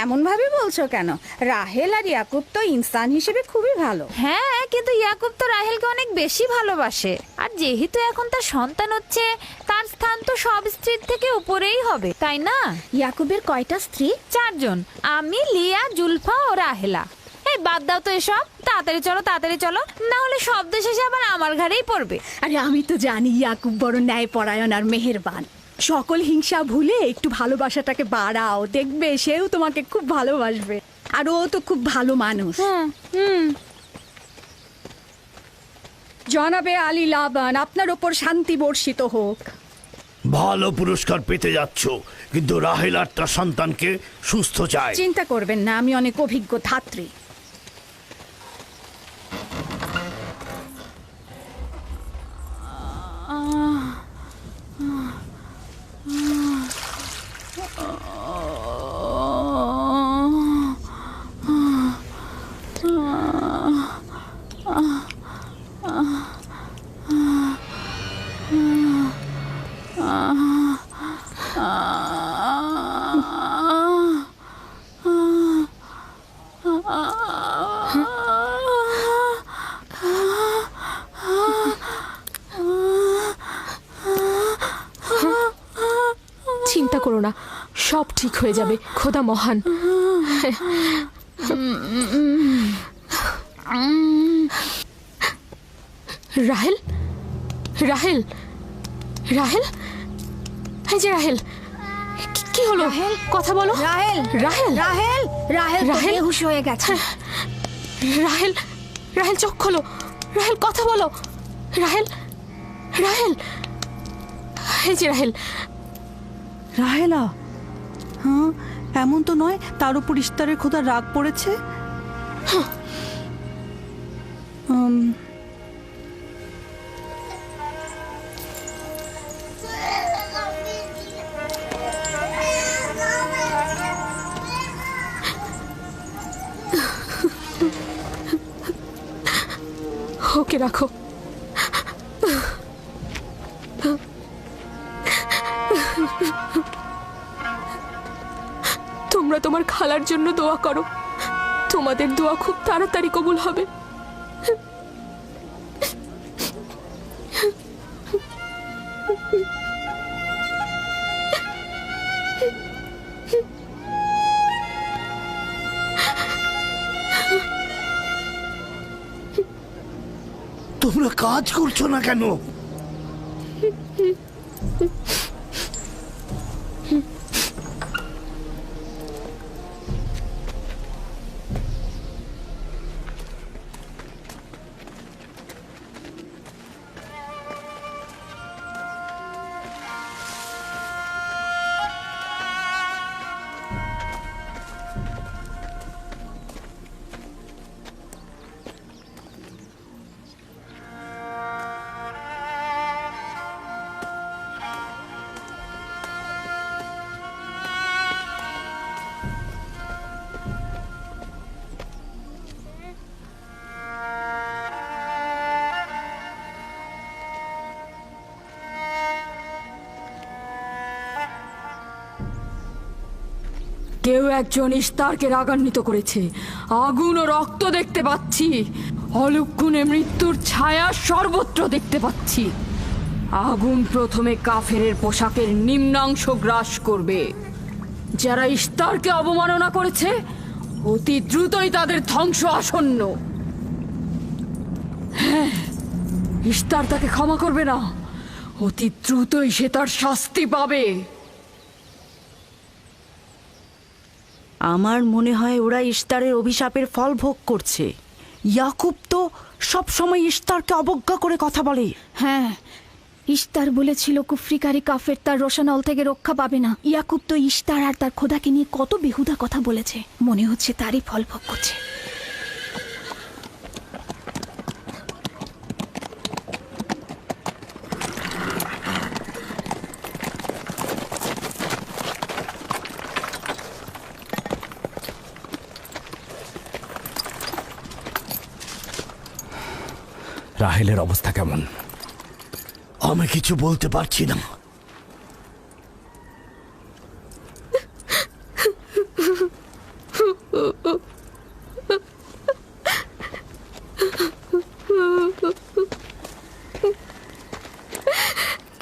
এমন ভাবে বলছো কেন? রাহেল আর ইয়াকুব তো ইনসান হিসেবে খুবই ভালো। হ্যাঁ, কিন্তু ইয়াকুব তো রাহেলকে অনেক বেশি ভালোবাসে। আর যেহেতু এখন তার সন্তান হচ্ছে, তার স্থান তো সব স্ত্রীর থেকে উপরেই হবে, তাই না? ইয়াকুবের কয়টা স্ত্রী? 4 জন, আমি, লিয়া, জুলফা ও রাহেলা। এই বাদ দাও তো এসব, তাড়াতাড়ি চলো, তাড়াতাড়ি চলো, না হলে শব্দ শেষে আবার আমার ঘাড়েই পড়বে। আরে আমি তো জানি ইয়াকুব বড় ন্যায়পরায়ণ আর মেহেরবান। সকল হিংসা ভুলে একটু ভালোবাসাটাকে বাড়াও, দেখবে সেও তোমাকে খুব ভালোবাসবে। আর ও তো খুব ভালো মানুষ। জনাবে আলী লাবান, আপনার ওপর শান্তি বর্ষিত হোক। ভালো পুরস্কার পেতে যাচ্ছ, কিন্তু রাহেল আর তার সন্তানকে সুস্থ চায়। চিন্তা করবেন না, আমি অনেক অভিজ্ঞ ধাত্রী। চিন্তা করো না, সব ঠিক হয়ে যাবে। খোদা মহান। রাহেল, রাহেল, রাহেল, এই যে রাহেল, কি হলো? কথা বলো। রাহেল, রাহেল, রাহেল, রাহেল রাহেল বেহুশ হয়ে গেছে। রাহেল, রাহেল চোখ খোলো। রাহেল কথা বলো। রাহেল, রাহেল, এই যে রাহেল। রাহেলা, হ্যাঁ, এমন তো নয় তার উপর ইস্তারের খোদা রাগ পড়েছে। ওকে রাখো। তোমরা তোমার খালার জন্য দোয়া করো, তোমাদের দোয়া খুব তাড়াতাড়ি কবুল হবে। তোমরা কাজ করছো না কেন? কেউ একজন ইস্তারকে রাগান্বিত করেছে। আগুন ও রক্ত দেখতে পাচ্ছি, অলক্ষণে মৃত্যুর ছায়া সর্বত্র দেখতে পাচ্ছি। আগুন প্রথমে কাফেরের পোশাকের নিম্নাংশ গ্রাস করবে। যারা ইস্তারকে অবমাননা করেছে অতি দ্রুতই তাদের ধ্বংস আসন্ন। হ্যাঁ, ইস্তার তাকে ক্ষমা করবে না, অতি দ্রুতই সে তার শাস্তি পাবে। আমার মনে হয় ওরা ইস্তারের অভিশাপের ফল ভোগ করছে। ইয়াকুব তো সব সময় ইস্তারকে অবজ্ঞা করে কথা বলে। হ্যাঁ, ইস্তার বলেছিল কুফরিকারী কাফের তার রোশানল থেকে রক্ষা পাবে না। ইয়াকুব তো ইস্তার আর তার খোদাকে নিয়ে কত বেহুদা কথা বলেছে, মনে হচ্ছে তারই ফল ভোগ করছে। রাহেলের অবস্থা কেমন? আমি কিছু বলতে পারছি না।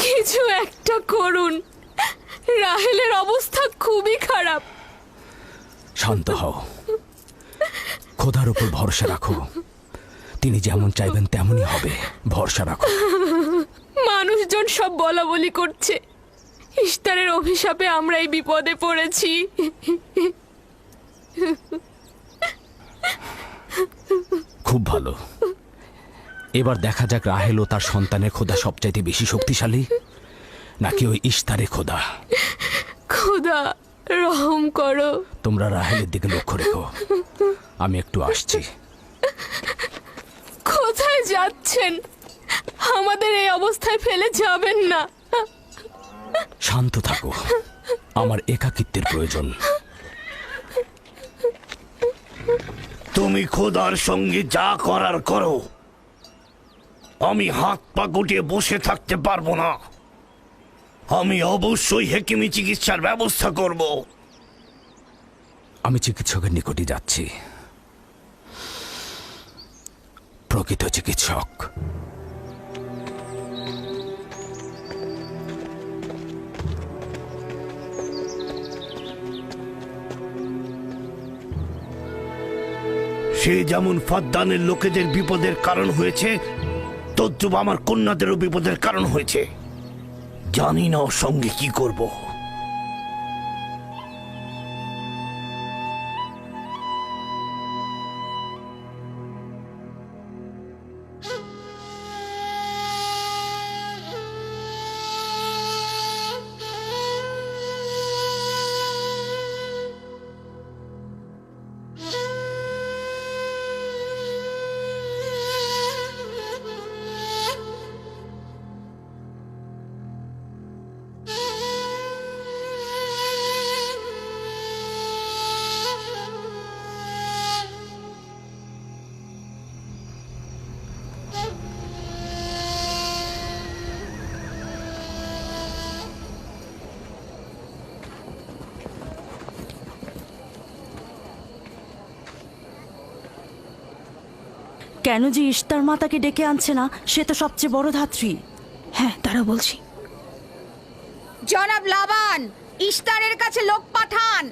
কিছু একটা করুন, রাহেলের অবস্থা খুবই খারাপ। শান্ত হও, খোদার উপর ভরসা রাখো। তিনি যেমন চাইবেন তেমনই হবে, ভরসা রাখো। মানুষজন সব বলা বলি করছে, ইস্তারের অভিশাপে আমরাই বিপদে পড়েছি। খুব ভালো। এবার দেখা যাক রাহেল ও তার সন্তানের খোদা সবচাইতে বেশি শক্তিশালী নাকি ওই ইস্তারের খোদা। খোদা রহম করো। তোমরা রাহেলের দিকে লক্ষ্য রেখো, আমি একটু আসছি। কোথায় যাচ্ছেন? আমাদের এই অবস্থায় ফেলে যাবেন না। শান্ত থাকো, আমার একাকিত্বের প্রয়োজন। তুমি খোদার সঙ্গে যা করার করো, আমি হাত পা গুটিয়ে বসে থাকতে পারবো না। আমি অবশ্যই হেকিমি চিকিৎসার ব্যবস্থা করব। আমি চিকিৎসকের নিকটে যাচ্ছি, প্রকৃত চিকিৎসক। সে যেমন ফাদ্দানের লোকেদের বিপদের কারণ হয়েছে, তদ্রুপ আমার কন্যাদেরও বিপদের কারণ হয়েছে। জানি না ওর সঙ্গে কি করব। কেন যে ইস্তার মাতাকে ডেকে আনছে না, সে তো সবচেয়ে বড় ধাত্রী। হ্যাঁ, তারা বলছি। জনাব লাবান, ইস্তারের কাছে লোক পাঠান।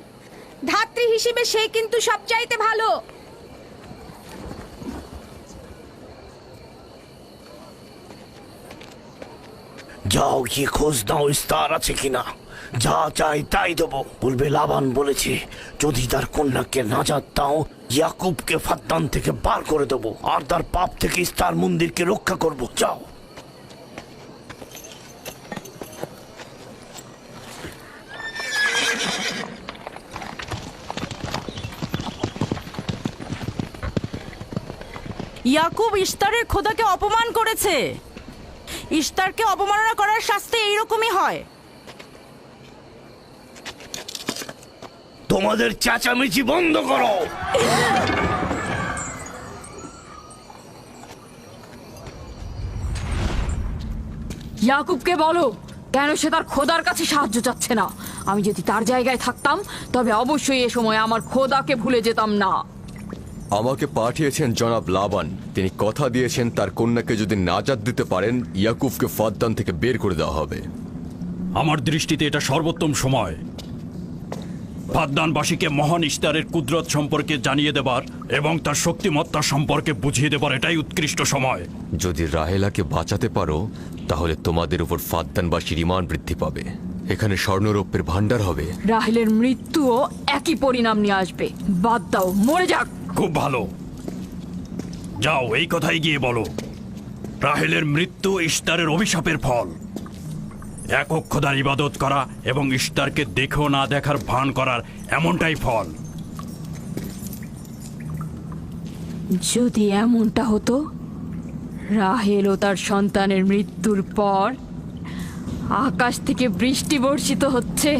ধাত্রী হিসেবে সে কিন্তু সবচাইতে ভালো। যাও গিয়ে খোঁজ নাও ইস্তার আছে কিনা। যা চাই তাই দেবো। বলবে লাবান বলেছে যদি তার কন্যাকে নাজাত দাও, ইয়াকুবকে ফাদ্দান থেকে বার করে দেবো আর তার পাপ থেকে ইস্তার মন্দিরকে রক্ষা করব। যাও। ইয়াকুব ইস্তারের খোদাকে অপমান করেছে। ইস্তারকে অবমাননা করার শাস্তি এইরকমই হয়। তোমাদের চেঁচামেচি বন্ধ করো। ইয়াকুবকে বলো কেন সে তার খোদার কাছে সাহায্য চাচ্ছে না। আমি যদি তার জায়গায় থাকতাম তবে অবশ্যই এ সময় আমার খোদাকে ভুলে যেতাম না। আমাকে পাঠিয়েছেন জনাব লাবান। তিনি কথা দিয়েছেন তার কন্যাকে যদি নাজাত দিতে পারেন ইয়াকুবকে ফাদ্দান থেকে বের করে দেওয়া হবে। আমার দৃষ্টিতে এটা সর্বোত্তম সময় ফাদ্দানবাসীকে মহান ইস্তারের কুদরত সম্পর্কে জানিয়ে দেবার এবং তার শক্তিমত্তা সম্পর্কে বুঝিয়ে দেবার এটাই উৎকৃষ্ট সময়। যদি রাহেলাকে বাঁচাতে পারো তাহলে তোমাদের উপর ফাদ্দানবাসীর ঈমান বৃদ্ধি পাবে। এখানে স্বর্ণরৌপ্যের ভান্ডার হবে। রাহেলের মৃত্যুও একই পরিণাম নিয়ে আসবে। বাদ দাও, মরে যাক। খুব ভালো, যাও এই কথাই গিয়ে বলো রাহেলের মৃত্যু ইস্তারের অভিশাপের ফল। একক খোদার ইবাদত করা এবং ইস্তারকে দেখেও না দেখার ভান করার এমনটাই ফল। যদি এমনটা হতো, রাহেল ও তার সন্তানের মৃত্যুর পর আকাশ থেকে বৃষ্টি বর্ষিত হচ্ছে।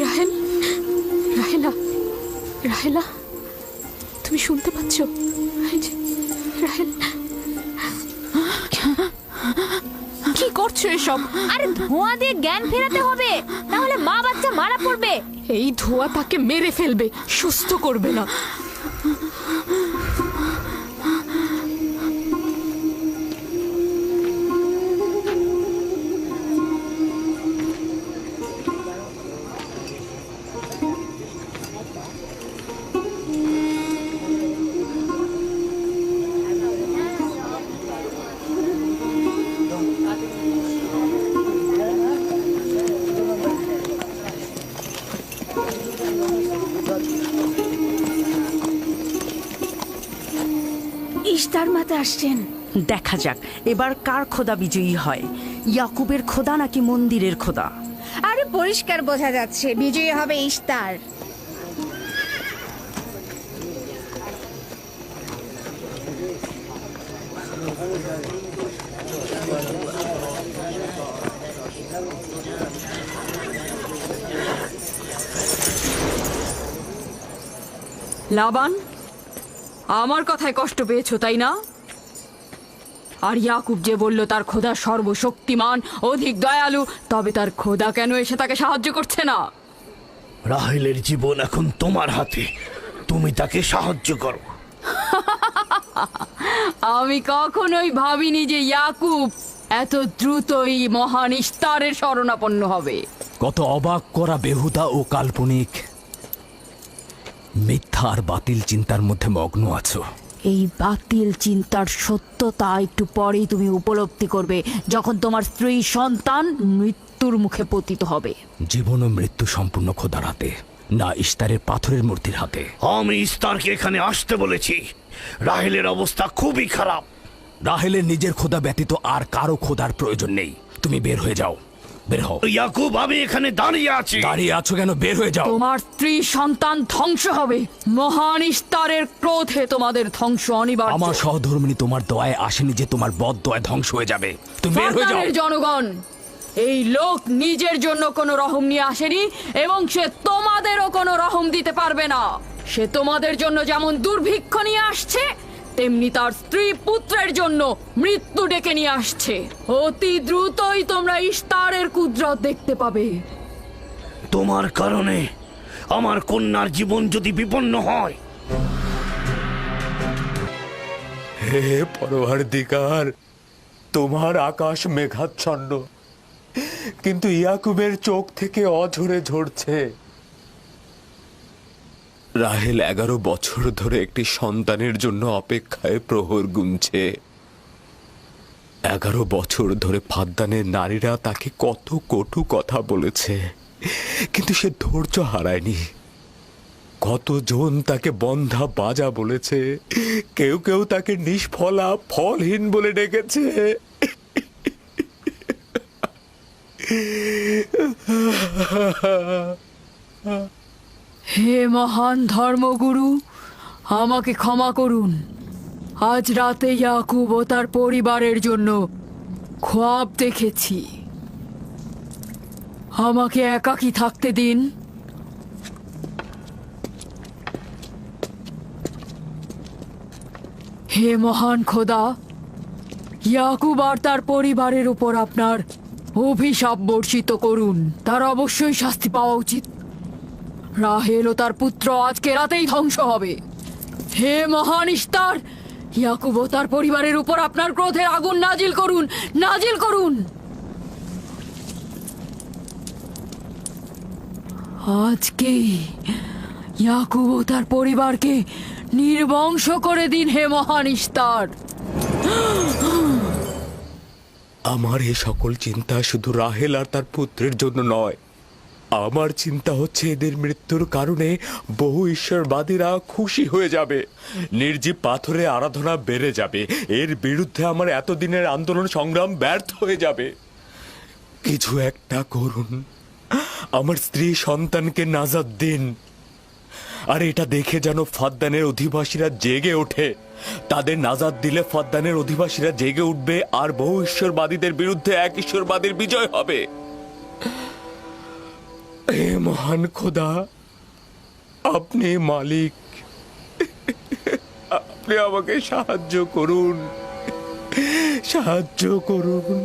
রাহেল, রাহেলা, রাহেলা, তুমি শুনতে পাচ্ছ? এই যে, রাহেল, কি করছো এসব? আরে ধোঁয়া দিয়ে জ্ঞান ফেরাতে হবে, তাহলে মা বাচ্চা মারা পড়বে। এই ধোঁয়া তাকে মেরে ফেলবে, সুস্থ করবে না। ইস্তার মাতা আসছেন। দেখা যাক এবার কার খোদা বিজয়ী হয়, ইয়াকুবের খোদা নাকি মন্দিরের খোদা। আরে পরিষ্কার বোঝা যাচ্ছে বিজয়ী হবে ইস্তার। লাবান, আমার কথায় কষ্ট পেয়েছো তাই না? আর ইয়াকুব যে বলল তার খোদা সর্বশক্তিমান, অধিক দয়ালু, তবে তার খোদা কেন এসে তাকে সাহায্য করছে না? রাহেলের জীবন এখন তোমার হাতে, তুমি তাকে সাহায্য করো। আমি কখনোই ভাবিনি যে ইয়াকুব এত দ্রুতই মহান ইস্তারের শরণাপন্ন হবে। কত অবাক করা বেহুদা ও কাল্পনিক, মিথ্যা আর বাতিল চিন্তার মধ্যে মগ্ন আছো। এই বাতিল চিন্তার সত্যতা একটু পরেই তুমি উপলব্ধি করবে, যখন তোমার স্ত্রী সন্তান মৃত্যুর মুখে পতিত হবে। জীবন ও মৃত্যু সম্পূর্ণ খোদার হাতে, না ইস্তারের পাথরের মূর্তির হাতে। আমি ইস্তারকে এখানে আসতে বলেছি। রাহেলের অবস্থা খুবই খারাপ। রাহেলের নিজের খোদা ব্যতীত আর কারো খোদার প্রয়োজন নেই। তুমি বের হয়ে যাও, বের হও। ইয়াকুব, আমি এখানে দাঁড়িয়ে আছি। দাঁড়িয়ে আছো কেন? বের হয়ে যাও। তোমার স্ত্রী সন্তান ধ্বংস হবে। মহান ইস্তারের ক্রোধে তোমাদের ধ্বংস অনিবার্য। আমার সহধর্মিনী তোমার দয়ায় আসেনি যে তোমার বদ দয়ায় ধ্বংস হয়ে যাবে। তুমি বের হয়ে যাও। ফাদ্দানের জনগণ, এই লোক নিজের জন্য কোনো রহম নিয়ে আসেনি এবং সে তোমাদেরও কোনো রহম দিতে পারবে না। সে তোমাদের জন্য যেমন দুর্ভিক্ষ নিয়ে আসছে, তেমনি তার স্ত্রী পুত্রের জন্য মৃত্যু ডেকে নিয়ে আসছে। অতি দ্রুতই তোমরা ইস্তারের কুদরত দেখতে পাবে। তোমার কারণে আমার কন্যার জীবন যদি বিপন্ন হয়। হে পরওয়ারদিগার, তোমার আকাশ মেঘাচ্ছন্ন, কিন্তু ইয়াকুবের চোখ থেকে অঝরে ঝরছে। রাহেল 11 বছর ধরে একটি সন্তানের জন্য অপেক্ষায় প্রহর গুনছে। 11 বছর ধরে ফাদ্দানের নারীরা তাকে কত কটু কথা বলেছে, কিন্তু সে ধৈর্য হারায়নি। কতজন তাকে বন্ধা বাজা বলেছে, কেউ কেউ তাকে নিষ্ফলা ফলহীন বলে ডেকেছে। হে মহান ধর্মগুরু, আমাকে ক্ষমা করুন। আজ রাতে ইয়াকুব ও তার পরিবারের জন্য খোয়াব দেখেছি। আমাকে একাকী থাকতে দিন। হে মহান খোদা, ইয়াকুব আর তার পরিবারের উপর আপনার অভিশাপ বর্ষিত করুন। তার অবশ্যই শাস্তি পাওয়া উচিত। রাহেল ও তার পুত্র আজকে রাতেই ধ্বংস হবে। হে মহান ইস্তার, ইয়াকুব ও তার পরিবারের উপর আপনার ক্রোধের আগুন নাজিল করুন, নাজিল করুন। আজকেই ইয়াকুব ও তার পরিবারকে নির্বংশ করে দিন হে মহান ইস্তার। আমার এই সকল চিন্তা শুধু রাহেল আর তার পুত্রের জন্য নয়, আমার চিন্তা হচ্ছে এদের মৃত্যুর কারণে বহু ঈশ্বরবাদীরা খুশি হয়ে যাবে, নির্জীব পাথরে আরাধনা বেড়ে যাবে, এর বিরুদ্ধে আমার এতদিনের আন্দোলন সংগ্রাম ব্যর্থ হয়ে যাবে। কিছু একটা করুন, আমার স্ত্রী সন্তানকে নাজাত দিন। আর এটা দেখে যেন ফাদ্দানের অধিবাসীরা জেগে ওঠে। তাদের নাজাত দিলে ফাদ্দানের অধিবাসীরা জেগে উঠবে আর বহু ঈশ্বরবাদীদের বিরুদ্ধে এক ঈশ্বরবাদীর বিজয় হবে। হে মহান খোদা, আপনি মালিক, আপনি আমাকে সাহায্য করুন, সাহায্য করুন।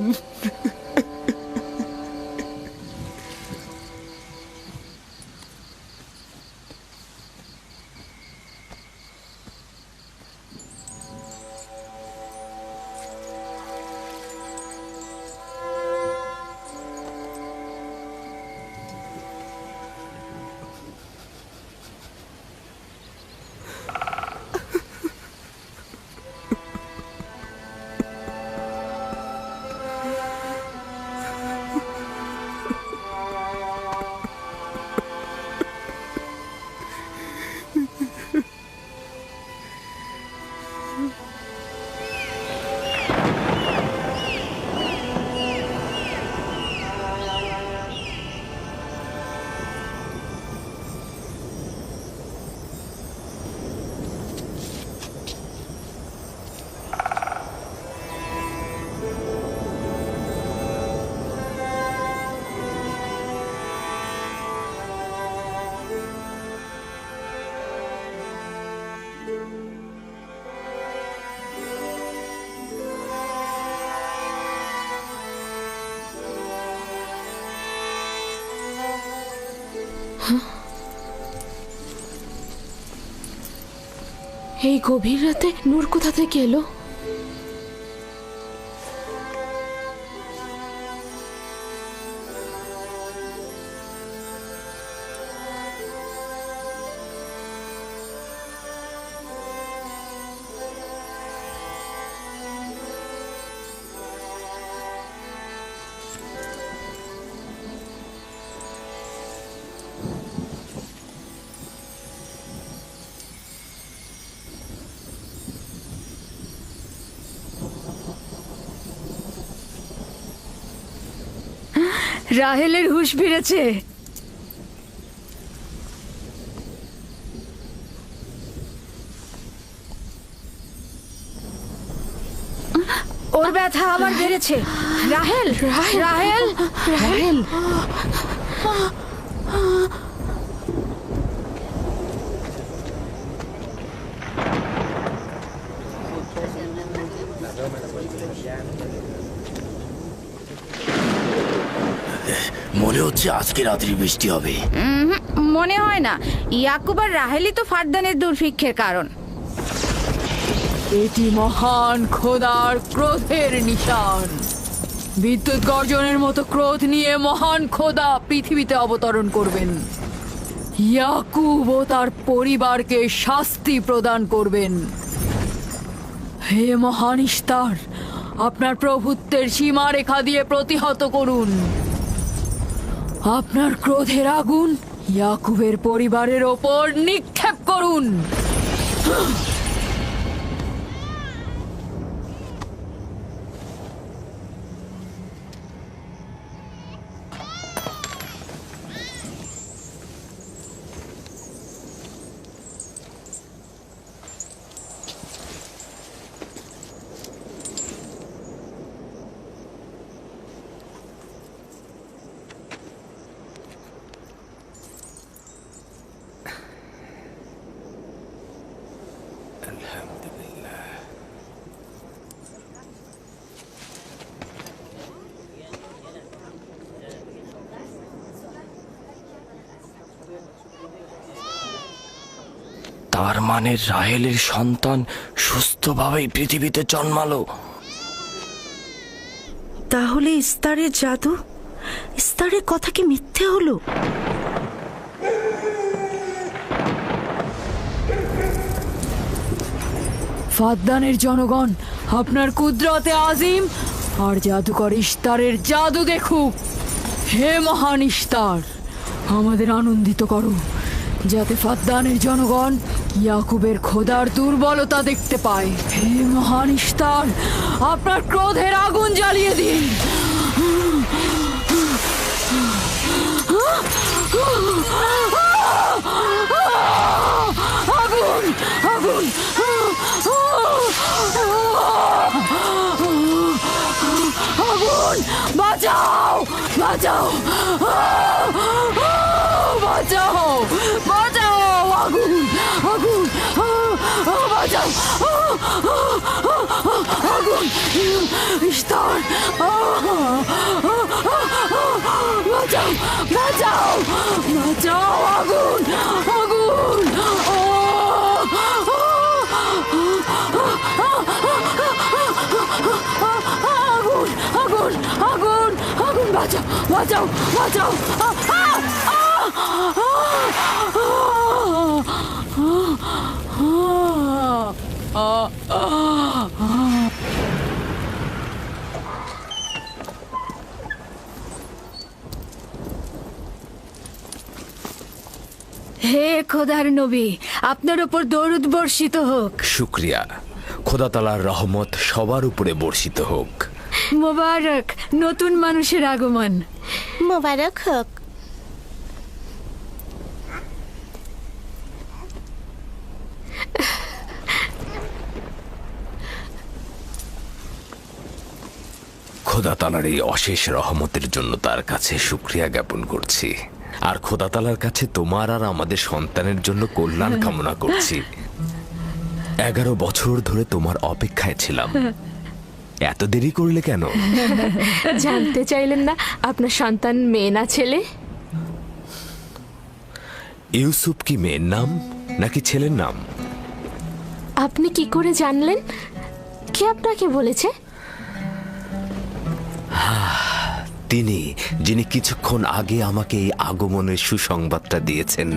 এই গভীর রাতে নূর কোথা থেকে এলো? রাহেলের হুঁশ ফিরেছে। ওর ব্যথা আবার বেড়েছে। রাহেল, রাহেল, রাহেল। মনে হচ্ছে আজকে রাত্রি বৃষ্টি হবে। মনে হয় না। ইয়াকুব আর রাহেলই তো ফারদানের দুর্ভিক্ষের কারণ। এটি মহান খোদার ক্রোধের নিশান। বিদ্যুৎ গর্জনের মতো ক্রোধ নিয়ে মহান খোদা পৃথিবীতে অবতরণ করবেন। ইয়াকুব ও তার পরিবারকে শাস্তি প্রদান করবেন। হে মহান ইস্তার, আপনার প্রভুত্বের সীমারেখা দিয়ে প্রতিহত করুন। আপনার ক্রোধের আগুন ইয়াকুবের পরিবারের ওপর নিক্ষেপ করুন। তার মানে রাহেলের সন্তান সুস্থভাবেই পৃথিবীতে জন্মালো। তাহলে ইস্তারের জাদু, ইস্তারের কথা কি মিথ্যে হলো? ফাদ্দানের জনগণ আপনার কুদরতে আজিম আর জাদুকর ইশতারের জাদু দেখুক। হে মহান ইশতার, আমাদের আনন্দিত করো, যাতে ফাদ্দানের জনগণ ইয়াকুবের খোদার দুর্বলতা দেখতে পায়। হে মহান ইশতার, আপনার ক্রোধের আগুন জ্বালিয়ে দিন। আগুন, আগুন, আগুন, বাঁচাও, বাঁচাও, বাঁচাও, বাঁচাও, আগুন, আগুন, বাঁচাও, আগুন, ইশতার, বাঁচাও, বাঁচাও, বাঁচাও, আগুন, আগুন, আগুন, আগুন, আগুন, আগুন, বাঁচাও, বাঁচাও, বাঁচাও। হে খোদার নবী, আপনার উপর দরুদ বর্ষিত হোক। শুক্রিয়া। খোদা তাআলার রহমত সবার উপরে বর্ষিত হোক। মোবারক নতুন মানুষের আগমন। মোবারক হোক। খোদা তাআলার এই অশেষ রহমতের জন্য তার কাছে শুকরিয়া জ্ঞাপন করছি, আর খোদা তাআলার কাছে তোমার আর আমাদের সন্তানের জন্য কল্যাণ কামনা করছি। 11 বছর ধরে তোমার অপেক্ষায় ছিলাম, এত দেরি করলে কেন? জানতে চাইলেন না আপনার সন্তান মেয়ে না ছেলে? ইউসুফ কি মেয়ের নাম নাকি ছেলের নাম? আপনি কি করে জানলেন? কে আপনাকে বলেছে? তিনি, যিনি কিছুক্ষণ আগে আমাকে এই আগমনের সুসংবাদটা দিয়েছেন।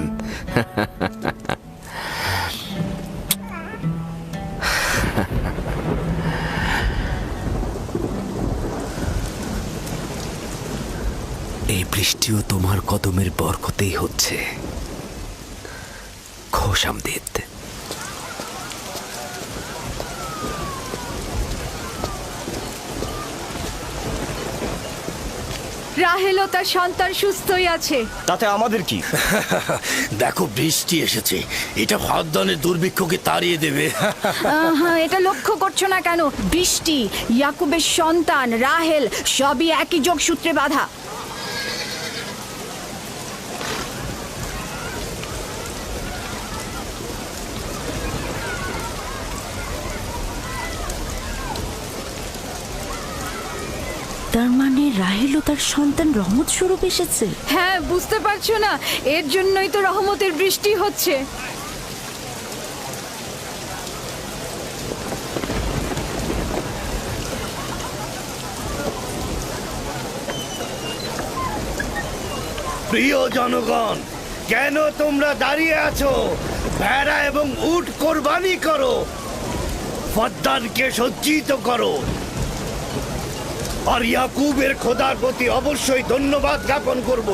এই বৃষ্টিও তোমার কদমের বরকতেই হচ্ছে। খোশামদিদ। রাহেল ও তার সন্তান সুস্থই আছে। তাতে আমাদের কি? দেখো বৃষ্টি এসেছে, এটা ফাদ্দানের দুর্ভিক্ষকে তাড়িয়ে দেবে। হ্যাঁ, এটা লক্ষ্য করছো না কেন? বৃষ্টি, ইয়াকুবের সন্তান রাহেল, সবই একই যোগসূত্রে বাঁধা। তার মানে রাহেল ও তার সন্তান রহমত স্বরূপ এসেছে। হ্যাঁ, বুঝতে পারছো না? এর জন্যই তো রহমতের বৃষ্টি হচ্ছে। প্রিয় জনগণ, কেন তোমরা দাঁড়িয়ে আছো? ভেড়া এবং উট কোরবানি করো, ফাদ্দানকে সজ্জিত করো, আর ইয়াকুবের খোদার প্রতি অবশ্যই ধন্যবাদ জ্ঞাপন করব,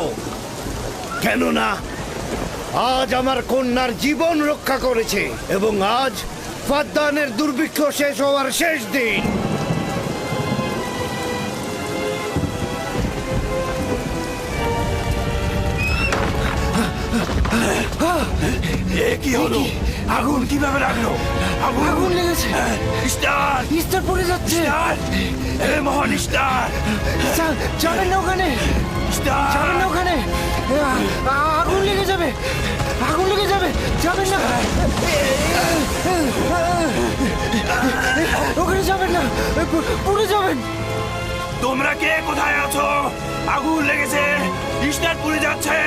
কেননা আজ আমার কন্যার জীবন রক্ষা করেছে এবং আজ ফাদ্দানের দুর্ভিক্ষ শেষ হওয়ার শেষ দিন। কি হলো? আগুন কিভাবে লাগলো? আগুন লেগেছে। ইস্তার, ইস্তার পড়ে যাচ্ছে। এ মহান ইস্তার, যাবেন না ওখানে, যাবেন না ওখানে, আগুন লেগে যাবে, আগুন লেগে যাবে, যাবেন না ওখানে, যাবেন না, পুড়ে যাবেন। তোমরা কে কোথায় আছো? আগুন লেগেছে, ইস্তার পুড়ে যাচ্ছে।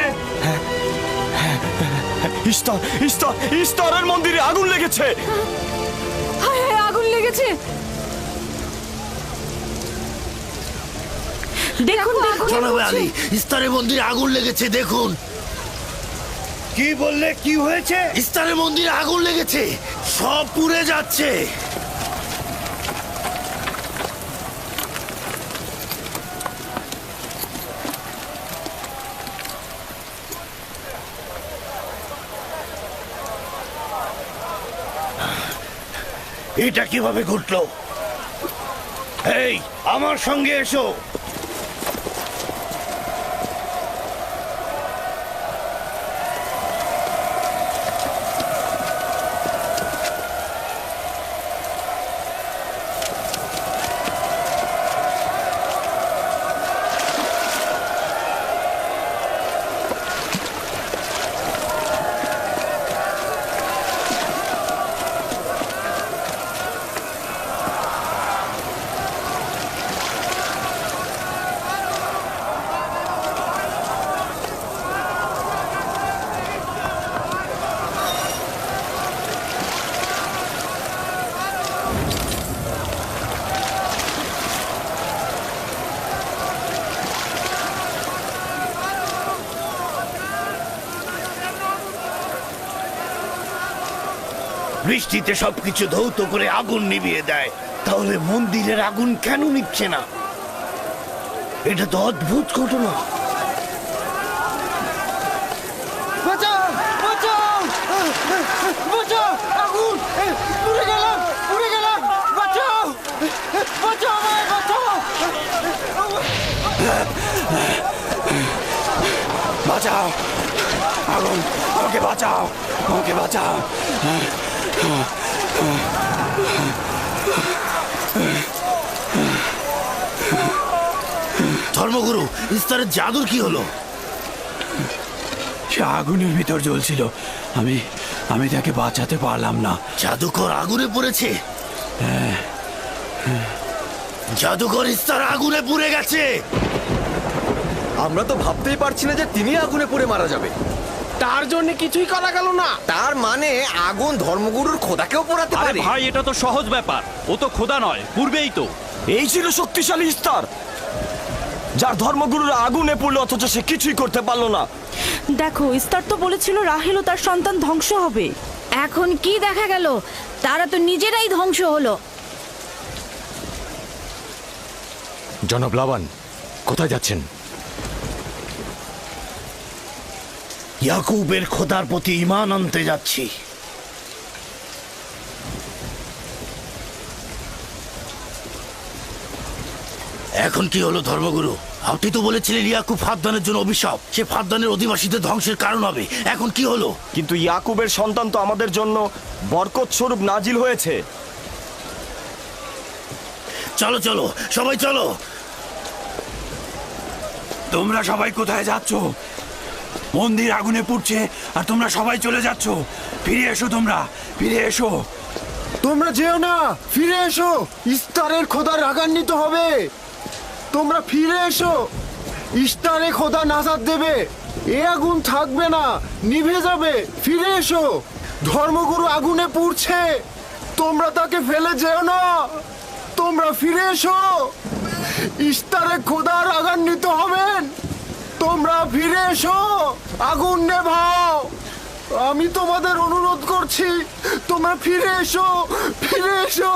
ইস্তারের মন্দিরে আগুন লেগেছে। হায় হায়, আগুন লেগেছে। দেখুন জনাব আলী, ইস্তারের মন্দিরে আগুন লেগেছে, দেখুন। কি বললে, কি হয়েছে? ইস্তারের মন্দিরে আগুন লেগেছে, সব পুড়ে যাচ্ছে। এটা কিভাবে ঘটলো? এই, আমার সঙ্গে এসো। বৃষ্টিতে সবকিছু ধৌত করে আগুন নিভিয়ে দেয়, তাহলে মন্দিরের আগুন কেন নিচ্ছে না? এটা তো অদ্ভুত ঘটনা। বাঁচাও, বাঁচাও, বাঁচাও, আগুন, পুড়ে গেলাম, পুড়ে গেলাম, বাঁচাও, বাঁচাও আমায়, বাঁচাও। বাঁচাও, আগুন, আমাকে বাঁচাও, আমাকে বাঁচাও। ধর্মগুরু, ইস্তারের জাদুর কি হলো? সে আগুনের ভিতর জ্বলছিল, আমি তাকে বাঁচাতে পারলাম না। জাদুকর আগুনে পড়েছে? জাদুকর ইস্তার আগুনে পুড়ে গেছে। আমরা তো ভাবতেই পারছি না যে তিনি আগুনে পুড়ে মারা যাবে। তার জন্য কিছুই করা গেল না। তার মানে আগুন ধর্মগুরুর খোদাকেও পোড়াতে আরে পারে? ভাই, এটা তো সহজ ব্যাপার, ও তো খোদা নয়, পূর্বেই তো। এই ছিল শক্তিশালী ইস্তার, যার ধর্মগুরুরা আগুনে পড়লো অথচ সে কিছুই করতে পারলো না। দেখো, ইস্তার তো বলেছিল রাহেল ও তার সন্তান ধ্বংস হবে। এখন কি দেখা গেল? তারা তো নিজেরাই ধ্বংস হলো। জনাব লাবান, কোথায় যাচ্ছেন? ইয়াকুবের খোদার প্রতি ঈমান আনতে যাচ্ছি। এখন কি হলো ধর্মগুরু? আপনি তো বলেছিলেন ইয়াকুব ফাদ্দানের জন্য অভিশাপ, সে ফাদ্দানের অধিবাসীদের ধ্বংসের কারণ হবে। এখন কি হলো? কিন্তু ইয়াকুবের সন্তান তো আমাদের জন্য বরকত স্বরূপ নাজিল হয়েছে। চলো চলো, সবাই চলো। তোমরা সবাই কোথায় যাচ্ছ? মন্দির আগুনে পুড়ছে আর তোমরা সবাই চলে যাচ্ছ। ফিরে এসো, তোমরা ফিরে এসো। তোমরা যেও না, ফিরে এসো, ইস্তারের খোদা রাগান্বিত হবে। তোমরা ফিরে এসো, ইস্তারে খোদা নাজাত দেবে। এ আগুন থাকবে না, নিভে যাবে। ফিরে এসো, ধর্মগুরু আগুনে পুড়ছে, তোমরা তাকে ফেলে যেও না। তোমরা ফিরে এসো, ইস্তারে খোদা রাগান্বিত হবেন। তোমরা ফিরে এসো, আগুন নেভাও। আমি তোমাদের অনুরোধ করছি, তোমরা ফিরে এসো, ফিরে এসো।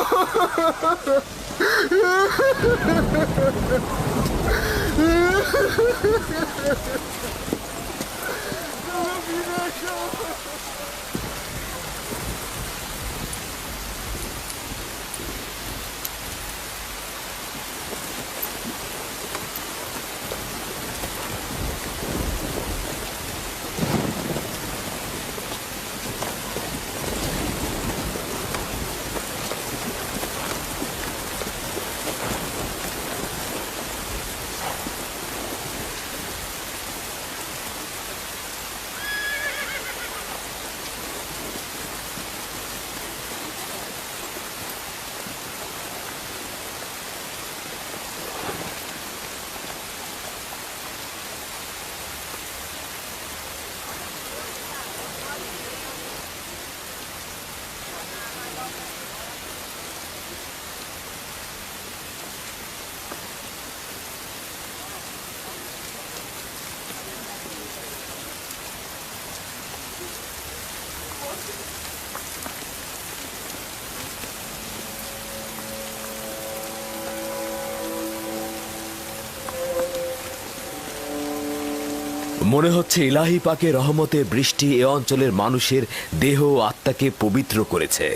মনে হচ্ছে ইলাহি পাকের রহমতে বৃষ্টি এ অঞ্চলের মানুষের দেহ ও আত্মাকে পবিত্র করেছে।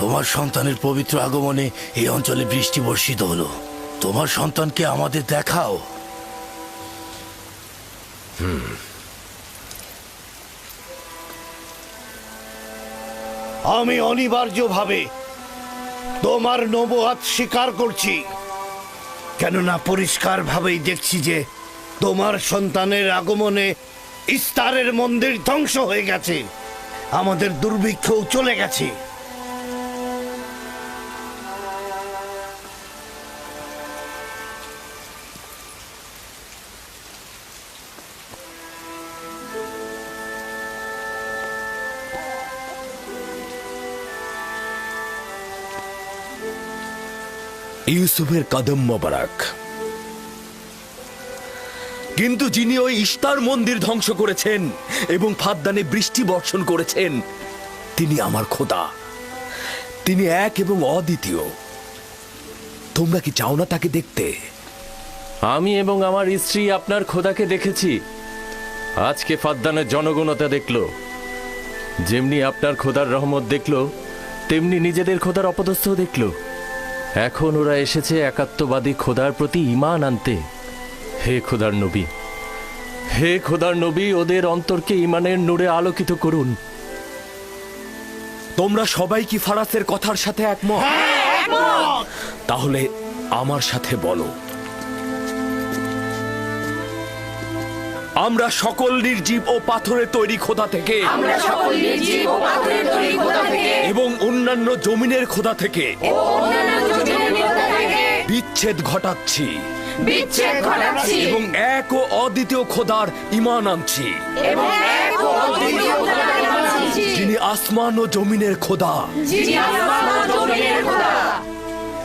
তোমার সন্তানের পবিত্র আগমনে এই অঞ্চলে বৃষ্টি বর্ষিত হলো। তোমার সন্তানকে আমাদের দেখাও। আমি অনিবার্যভাবে তোমার নবুয়াত স্বীকার করছি, কেননা পরিষ্কারভাবেই দেখছি যে তোমার সন্তানের আগমনে ইস্তারের মন্দির ধ্বংস হয়ে গেছে, আমাদের দুর্ভিক্ষও চলে গেছে। ইউসুফের কদম মোবারক। কিন্তু যিনি ওই ইস্তার মন্দির ধ্বংস করেছেন এবং ফাদ্দানে বৃষ্টি বর্ষণ করেছেন, তিনি আমার খোদা। তিনি এক এবং অদ্বিতীয়। তোমরা কি চাও না তাকে দেখতে? আমি এবং আমার স্ত্রী আপনার খোদাকে দেখেছি। আজকে ফাদ্দানের জনগণতা দেখল। যেমনি আপনার খোদার রহমত দেখল, তেমনি নিজেদের খোদার অপদস্থ দেখল। এখন ওরা এসেছে একাত্মবাদী খোদার প্রতি ঈমান আনতে। হে খোদার নবী, হে খোদার নবী, ওদের অন্তরকে ঈমানের নূরে আলোকিত করুন। তোমরা সবাই কি ফারাসের কথার সাথে একমত? তাহলে আমার সাথে বলো, আমরা সকল নির্জীব ও পাথরের তৈরি খোদা থেকে এবং অন্যান্য জমিনের খোদা থেকে বিচ্ছেদ ঘটাচ্ছি এবং এক ও অদ্বিতীয় খোদার ঈমান আনছি, যিনি আসমান ও জমিনের খোদা,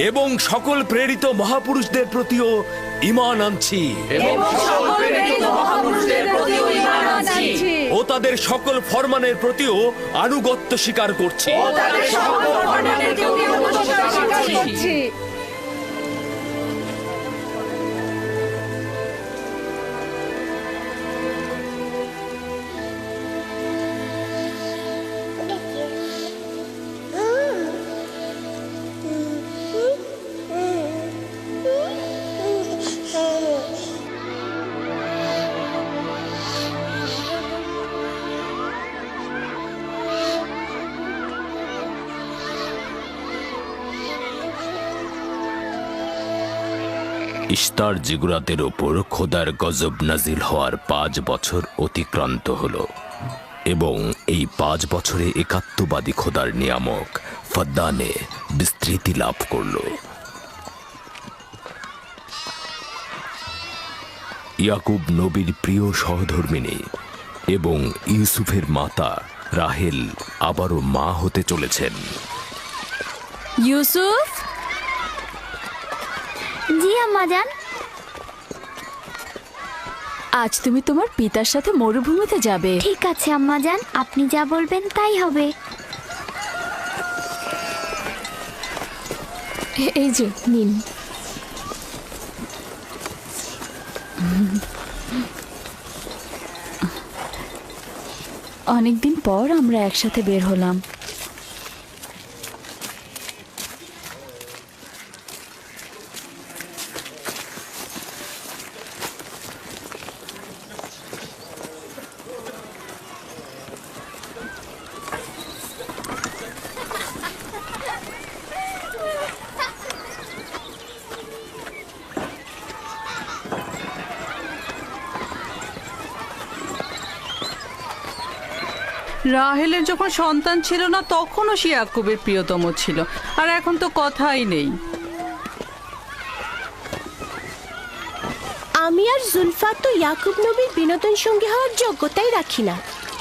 এবং সকল প্রেরিত মহাপুরুষদের প্রতিও ঈমান আনছি ও তাদের সকল ফরমানের প্রতিও আনুগত্য স্বীকার করছি। ইস্তার জিগুরাতের ওপর খোদার গজব নাজিল হওয়ার 5 বছর অতিক্রান্ত হল এবং এই 5 বছরে একাত্মবাদী খোদার নিয়ামক ফাদ্দানে বিস্তৃতি লাভ করল। ইয়াকুব নবীর প্রিয় সহধর্মিণী এবং ইউসুফের মাতা রাহেল আবারও মা হতে চলেছেন। ইউসুফ, জি আম্মাজান। আজ তুমি তোমার পিতার সাথে মরুভূমিতে যাবে। ঠিক আছে আম্মাজান, আপনি যা বলবেন তাই হবে। এই যে নিন। অনেকদিন পর আমরা একসাথে বের হলাম। রাহেলের যখন সন্তান ছিল না তখনও সে ইয়াকুবের প্রিয়তম ছিল, আর এখন তো কথাই নেই। আমি আর জুলফা তো ইয়াকুব নবীর বিনোদন সঙ্গী হওয়ার যোগ্যতাই রাখি না।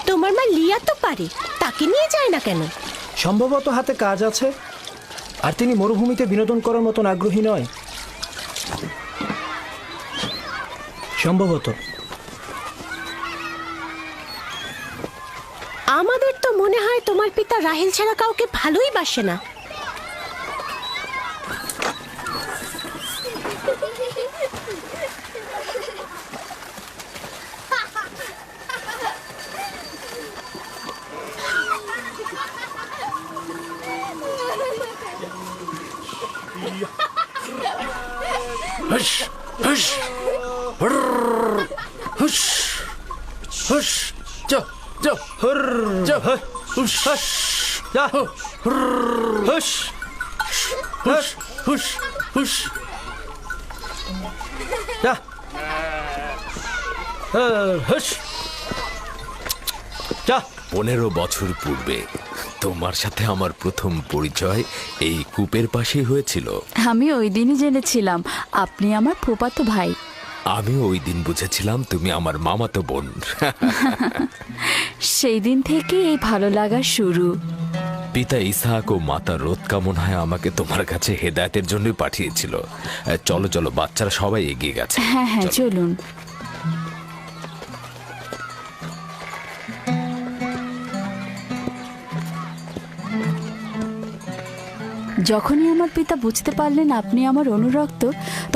তোমার মা লিয়া তো পারে, তাকে নিয়ে যায় না কেন? সম্ভবত হাতে কাজ আছে, আর তিনি মরুভূমিতে বিনোদন করার মতন আগ্রহী নয়। সম্ভবত। আমাদের তো মনে হয় তোমার পিতা রাহেল ছাড়া কাউকে ভালোই বাসে না। হুশ হুশ হুরর, হুশ হুশ যা যা হুর যা হুশ হুশ যা হুশ হুশ হুশ হুশ যা হুশ যা। 15 বছর পূর্বে তোমার সাথে আমার প্রথম পরিচয় এই কূপের পাশেই হয়েছিল। আমি ওই দিনই জেনেছিলাম আপনি আমার ফুফাতো ভাই। আমি ওই দিন বুঝেছিলাম তুমি আমার মামাতো বোন। সেই দিন থেকে এই ভালো লাগা শুরু। পিতা ইসাহাক ও মাতা রোৎকা মনে হয় আমাকে তোমার কাছে হেদায়েতের জন্যই পাঠিয়েছিল। চলো চলো, বাচ্চারা সবাই এগিয়ে গেছে। হ্যাঁ হ্যাঁ, চলুন। যখনই আমার পিতা বুঝতে পারলেন আপনি আমার অনুরক্ত,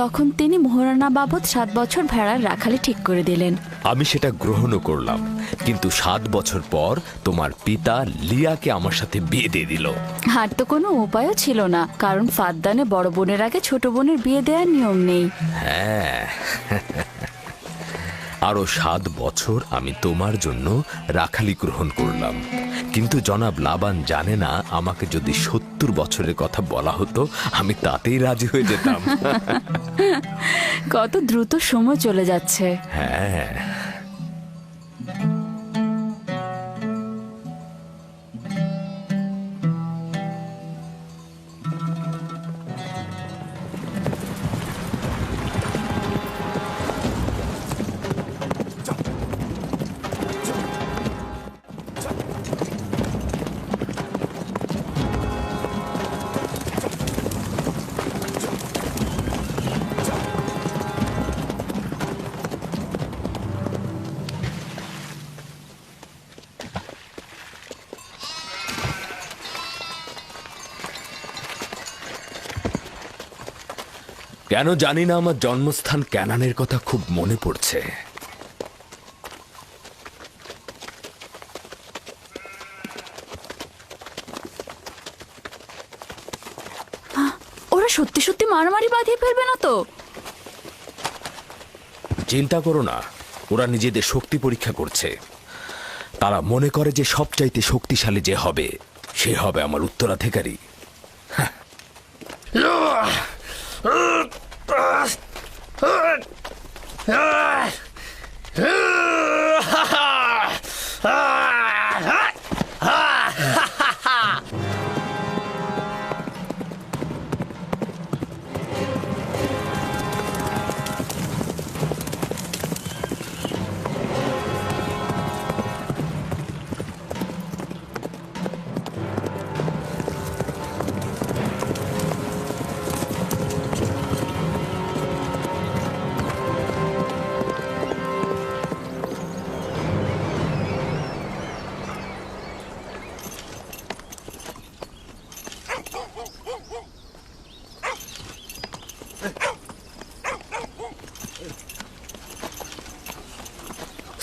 তখন তিনি মোহরানা বাবদ 7 বছর ভেড়ার রাখালি ঠিক করে দিলেন। আমি সেটা গ্রহণও করলাম, কিন্তু 7 বছর পর তোমার পিতা লিয়াকে আমার সাথে বিয়ে দিয়ে দিল। আর তো কোনো উপায়ও ছিল না, কারণ ফাদ্দানে বড় বোনের আগে ছোট বোনের বিয়ে দেওয়ার নিয়ম নেই। হ্যাঁ, আরো 7 বছর আমি তোমার জন্য রাখালি গ্রহণ করলাম, কিন্তু জনাব লাবান জানে না আমাকে যদি 70 বছরের কথা বলা হতো আমি তাতেই রাজি হয়ে যেতাম। কত দ্রুত সময় চলে যাচ্ছে। হ্যাঁ, কেন জানি না আমার জন্মস্থান ক্যানানের কথা খুব মনে পড়ছে। ওরা সত্যি সত্যি মারামারি বাঁধিয়ে ফেলবে না তো? চিন্তা করো না, ওরা নিজেদের শক্তি পরীক্ষা করছে। তারা মনে করে যে সবচাইতে শক্তিশালী যে হবে সে হবে আমার উত্তরাধিকারী।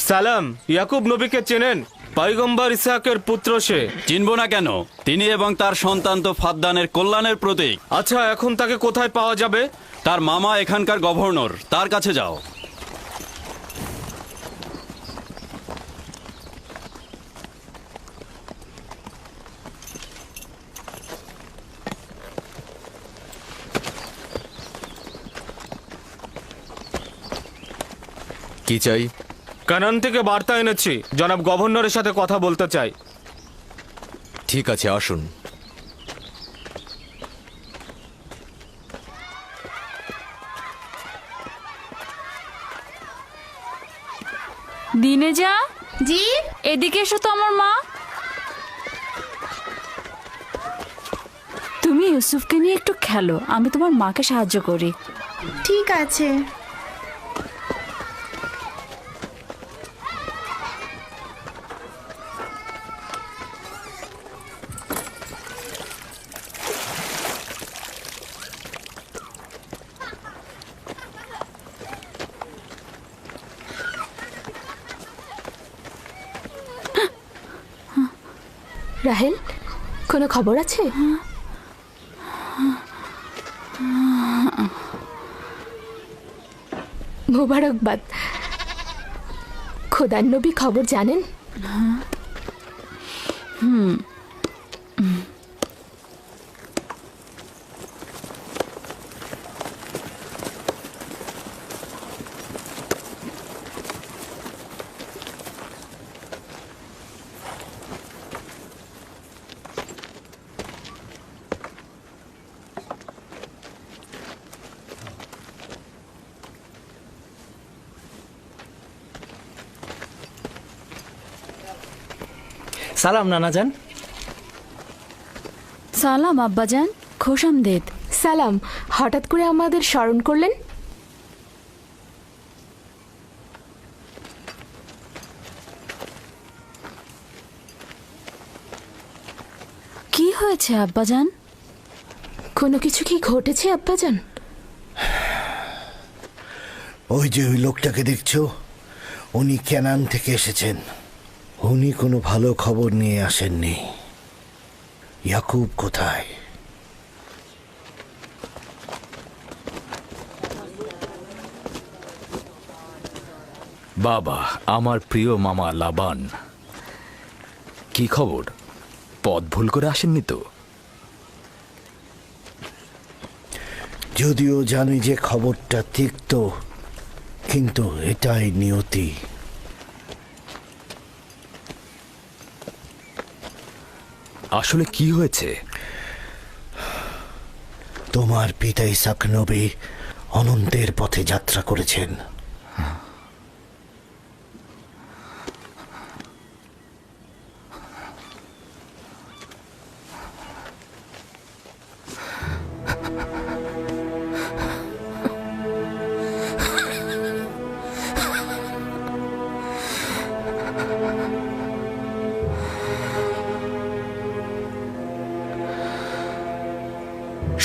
সালাম, ইয়াকুব নবীকে চেনেন? পয়গম্বর ইসহাকের পুত্র সে। চিনব না কেন? তিনি এবং তার সন্তান তো ফাদ্দানের কল্যাণের প্রতীক। আচ্ছা, এখন তাকে কোথায় পাওয়া যাবে? তার মামা এখানকার গভর্নর, তার কাছে যাও। কি চাই? কানান থেকে বার্তা এনেছি, জনাব গভর্নরের সাথে কথা বলতে চাই। ঠিক আছে, আসুন। দিনে যা জি, এদিকে এসো তো আমার মা। তুমি ইউসুফকে নিয়ে একটু খেলো, আমি তোমার মাকে সাহায্য করি। ঠিক আছে। রাহেল, কোনো খবর আছে? মোবারকবাদ। খোদার নবী খবর জানেন? সালাম নানাজান। সালাম আব্বাজান, খোশামদেদ। সালাম। হঠাৎ করে আমাদের স্মরণ করলেন? কি হয়েছে আব্বাজান? কোনো কিছু কি ঘটেছে আব্বাজান? ওই যে ওই লোকটাকে দেখছো, উনি কেনান থেকে এসেছেন। উনি কোনো ভালো খবর নিয়ে আসেননি। ইয়াকুব কোথায়? বাবা, আমার প্রিয় মামা লাবান, কি খবর? পথ ভুল করে আসেননি তো? যদিও জানি যে খবরটা তিক্ত, কিন্তু এটাই নিয়তি। আসলে কি হয়েছে? তোমার পিতা ইসাক নবী অনন্তের পথে যাত্রা করেছেন।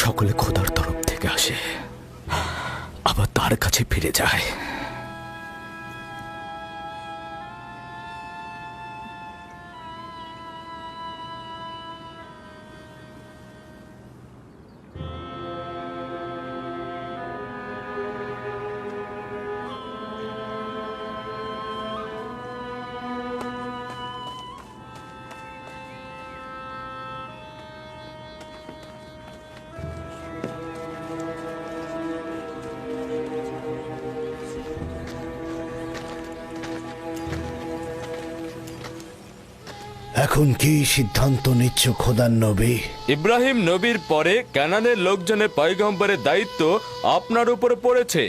সকলে খোদার তরফ থেকে আসে, আবার তার কাছে ফিরে যায়। এখন কি সিদ্ধান্ত নিচ্ছ খোদার নবী? ইব্রাহিম নবীর পরে কানানের লোকজনের পয়গম্বরের দায়িত্ব আপনার উপরে পড়েছে,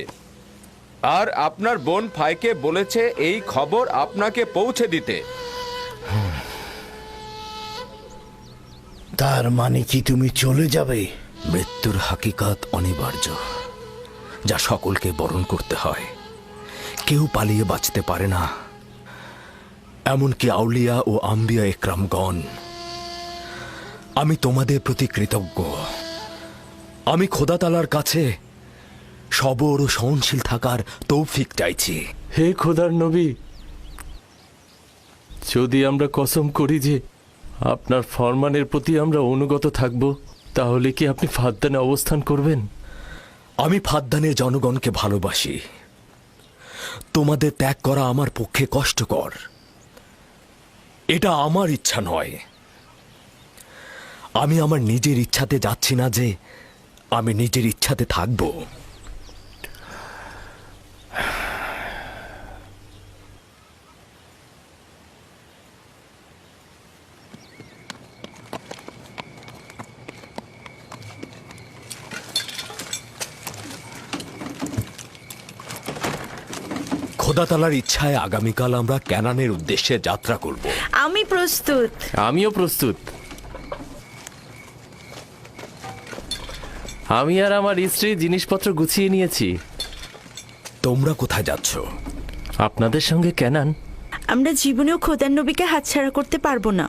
আর আপনার বোন ফাইকে বলেছে এই খবর আপনাকে পৌঁছে দিতে। তার মানে কি তুমি চলে যাবে? মৃত্যুর হাকিকাত অনিবার্য, যা সকলকে বরণ করতে হয়। কেউ পালিয়ে বাঁচতে পারে না, এমনকি আউলিয়া ও আম্বিয়া একরামগণ। আমি তোমাদের প্রতি কৃতজ্ঞ। আমি খোদা তাআলার কাছে সবর ও সহনশীল থাকার তৌফিক চাইছি। হে খোদার নবী, যদি আমরা কসম করি যে আপনার ফরমানের প্রতি আমরা অনুগত থাকব, তাহলে কি আপনি ফাদ্দানে অবস্থান করবেন? আমি ফাদ্দানের জনগণকে ভালোবাসি। তোমাদের ত্যাগ করা আমার পক্ষে কষ্টকর। এটা আমার ইচ্ছা নয়। আমি আমার নিজের ইচ্ছাতে যাচ্ছি না যে আমি নিজের ইচ্ছাতে থাকব। খোদা তাআলার ইচ্ছায় আগামীকাল আমরা ক্যানানের উদ্দেশ্যে যাত্রা করব। আমি প্রস্তুত। আমিও প্রস্তুত। আমি আর আমার স্ত্রী জিনিসপত্র গুছিয়ে নিয়েছি। তোমরা কোথায় যাচ্ছ? আপনাদের সঙ্গে ক্যানান। আমরা জীবনেও খোদার নবীকে হাতছাড়া করতে পারবো না।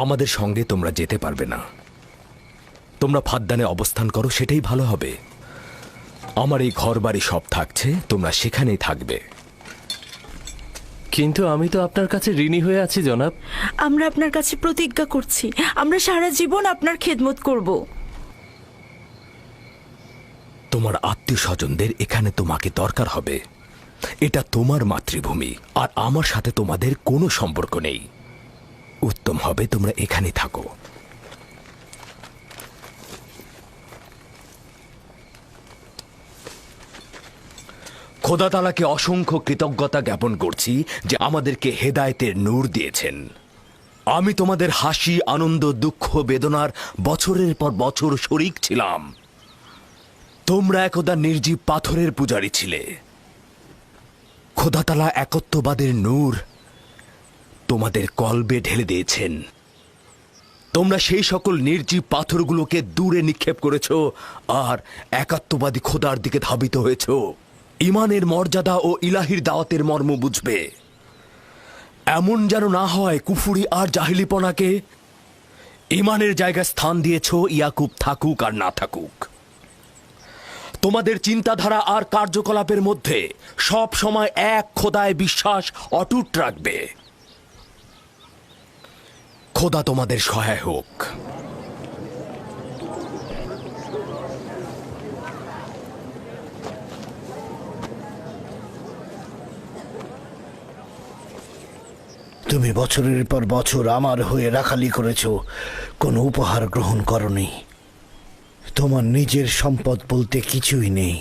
আমাদের সঙ্গে তোমরা যেতে পারবে না। তোমরা ফাদ্দানে অবস্থান করো, সেটাই ভালো হবে। আমার এই ঘর বাড়ি সব থাকছে, তোমরা সেখানেই থাকবে। কিন্তু আমি তো আপনার কাছে ঋণী হয়ে আছি জনাব। আমরা আপনার কাছে প্রতিজ্ঞা করছি আমরা সারা জীবন আপনার খেদমত করব। তোমার আত্মীয় স্বজনদের এখানে তোমাকে দরকার হবে। এটা তোমার মাতৃভূমি, আর আমার সাথে তোমাদের কোনো সম্পর্ক নেই। উত্তম হবে তোমরা এখানে থাকো। খোদা তাআলাকে অসংখ্য কৃতজ্ঞতা জ্ঞাপন করছি যে আমাদেরকে হেদায়েতের নূর দিয়েছেন। আমি তোমাদের হাসি, আনন্দ, দুঃখ, বেদনার বছরের পর বছর শরিক ছিলাম। তোমরা একদা নির্জীব পাথরের পূজারী ছিলে। খোদা তাআলা একত্ববাদের নূর তোমাদের কলবে ঢেলে দিয়েছেন। তোমরা সেই সকল নির্জীব পাথরগুলোকে দূরে নিক্ষেপ করেছ আর একাত্মবাদী খোদার দিকে ধাবিত হয়েছ। ঈমানের মর্যাদা ও ইলাহির দাওয়াতের মর্ম বুঝবে। এমন যেন না হয় কুফুরি আর জাহিলিপনাকে ঈমানের জায়গায় স্থান দিয়েছ, ইয়াকুব থাকুক আর না থাকুক। তোমাদের চিন্তাধারা আর কার্যকলাপের মধ্যে সব সময় এক খোদায় বিশ্বাস অটুট রাখবে। খোদা তোমাদের সহায় হোক। তুমি বছরের পর বছর আমার হয়ে রাখালি করেছ, কোনো উপহার গ্রহণ করনি। তোমার নিজের সম্পদ বলতে কিছুই নেই।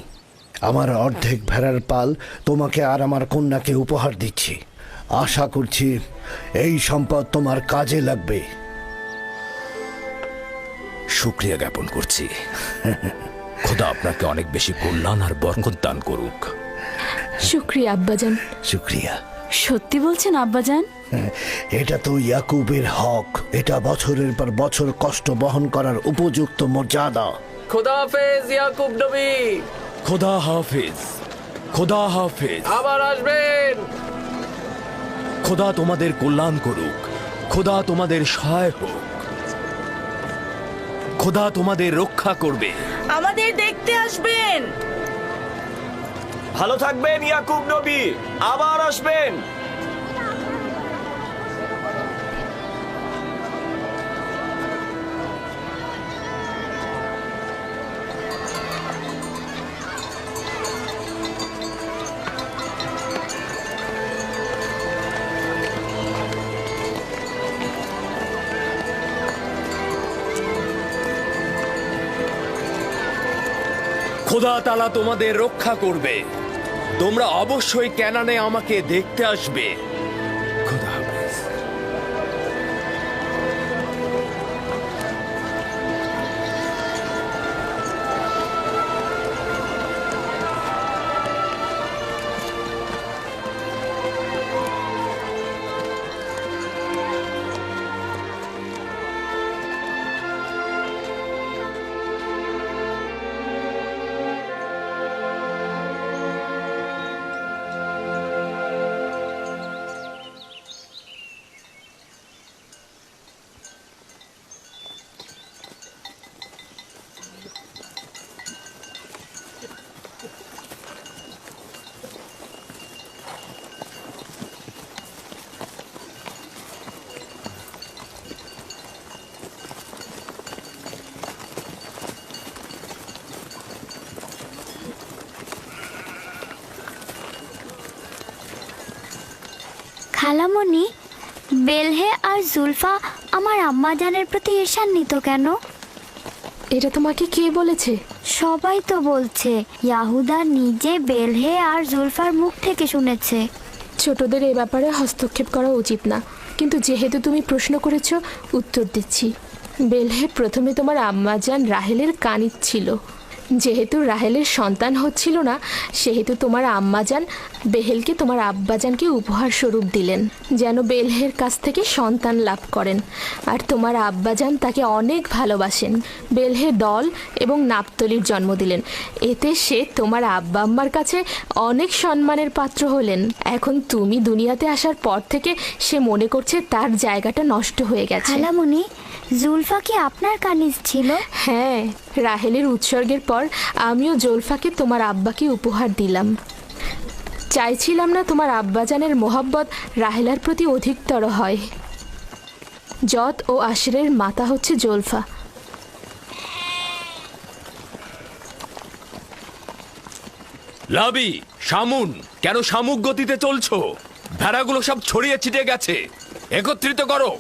আমার অর্ধেক ভেড়ার পাল তোমাকে আর আমার কন্যাকে উপহার দিচ্ছি। আশা করছি এই সম্পদ তোমার কাজে লাগবে। শুকরিয়া জ্ঞাপন করছি। খোদা আপনাকে অনেক বেশি কল্যাণ আর বরকত দান করুক। শুক্রিয়া আব্বাজান। শুক্রিয়া। সত্যি বলছেন আব্বাজান? এটা তো ইয়াকুবের হক। এটা বছরের পর বছর কষ্ট বহন করার উপযুক্ত মর্যাদা। খোদা হাফেজ ইয়াকুব নবী। খোদা হাফেজ। খোদা হাফেজ। আবার আসবেন। খোদা তোমাদের কল্যাণ করুক। খোদা তোমাদের সহায় হোক। খোদা তোমাদের রক্ষা করবে। আমাদের দেখতে আসবেন। ভালো থাকবেন ইয়াকুব নবী, আবার আসবেন। খোদা তাআলা তোমাদের রক্ষা করবে। তোমরা অবশ্যই ক্যানানে আমাকে দেখতে আসবে। খোদা হাফেজ। খালামণি, বেলহে আর জুলফা আমার আম্মাজানের প্রতি ঈর্ষান্বিত কেন? এটা তোমাকে কে বলেছে? সবাই তো বলছে। ইয়াহুদা নিজে বেলহে আর জুলফার মুখ থেকে শুনেছে। ছোটদের এ ব্যাপারে হস্তক্ষেপ করা উচিত না, কিন্তু যেহেতু তুমি প্রশ্ন করেছো উত্তর দিচ্ছি। বেলহে প্রথমে তোমার আম্মাজান রাহেলের কানিজ ছিল। যেহেতু রাহেলের সন্তান হচ্ছিল না, সেহেতু তোমার আম্মাজান বেহেলকে তোমার আব্বাজানকে উপহার স্বরূপ দিলেন, যেন বেলহের কাছ থেকে সন্তান লাভ করেন। আর তোমার আব্বাজান তাকে অনেক ভালোবাসেন। বেলহে দল এবং নাপতলির জন্ম দিলেন। এতে সে তোমার আব্বা আম্মার কাছে অনেক সম্মানের পাত্র হলেন। এখন তুমি দুনিয়াতে আসার পর থেকে সে মনে করছে তার জায়গাটা নষ্ট হয়ে গেছে। খালামণি, জুলফা কি আপনার কানিজ ছিল? হ্যাঁ, রাহেলের উৎসর্গের পর আমিও জুলফাকে তোমার আব্বাকে উপহার দিলাম। চাইছিলাম না তোমার আব্বাজানের মোহাব্বত রাহেলার প্রতি অধিকতর হয়। যত ও আশরের মাতা হচ্ছে জোলফা। লাবি, শামুন, কেন শামুক গতিতে চলছো? ভেড়াগুলো সব ছড়িয়ে ছিটে গেছে, একত্রিত করো।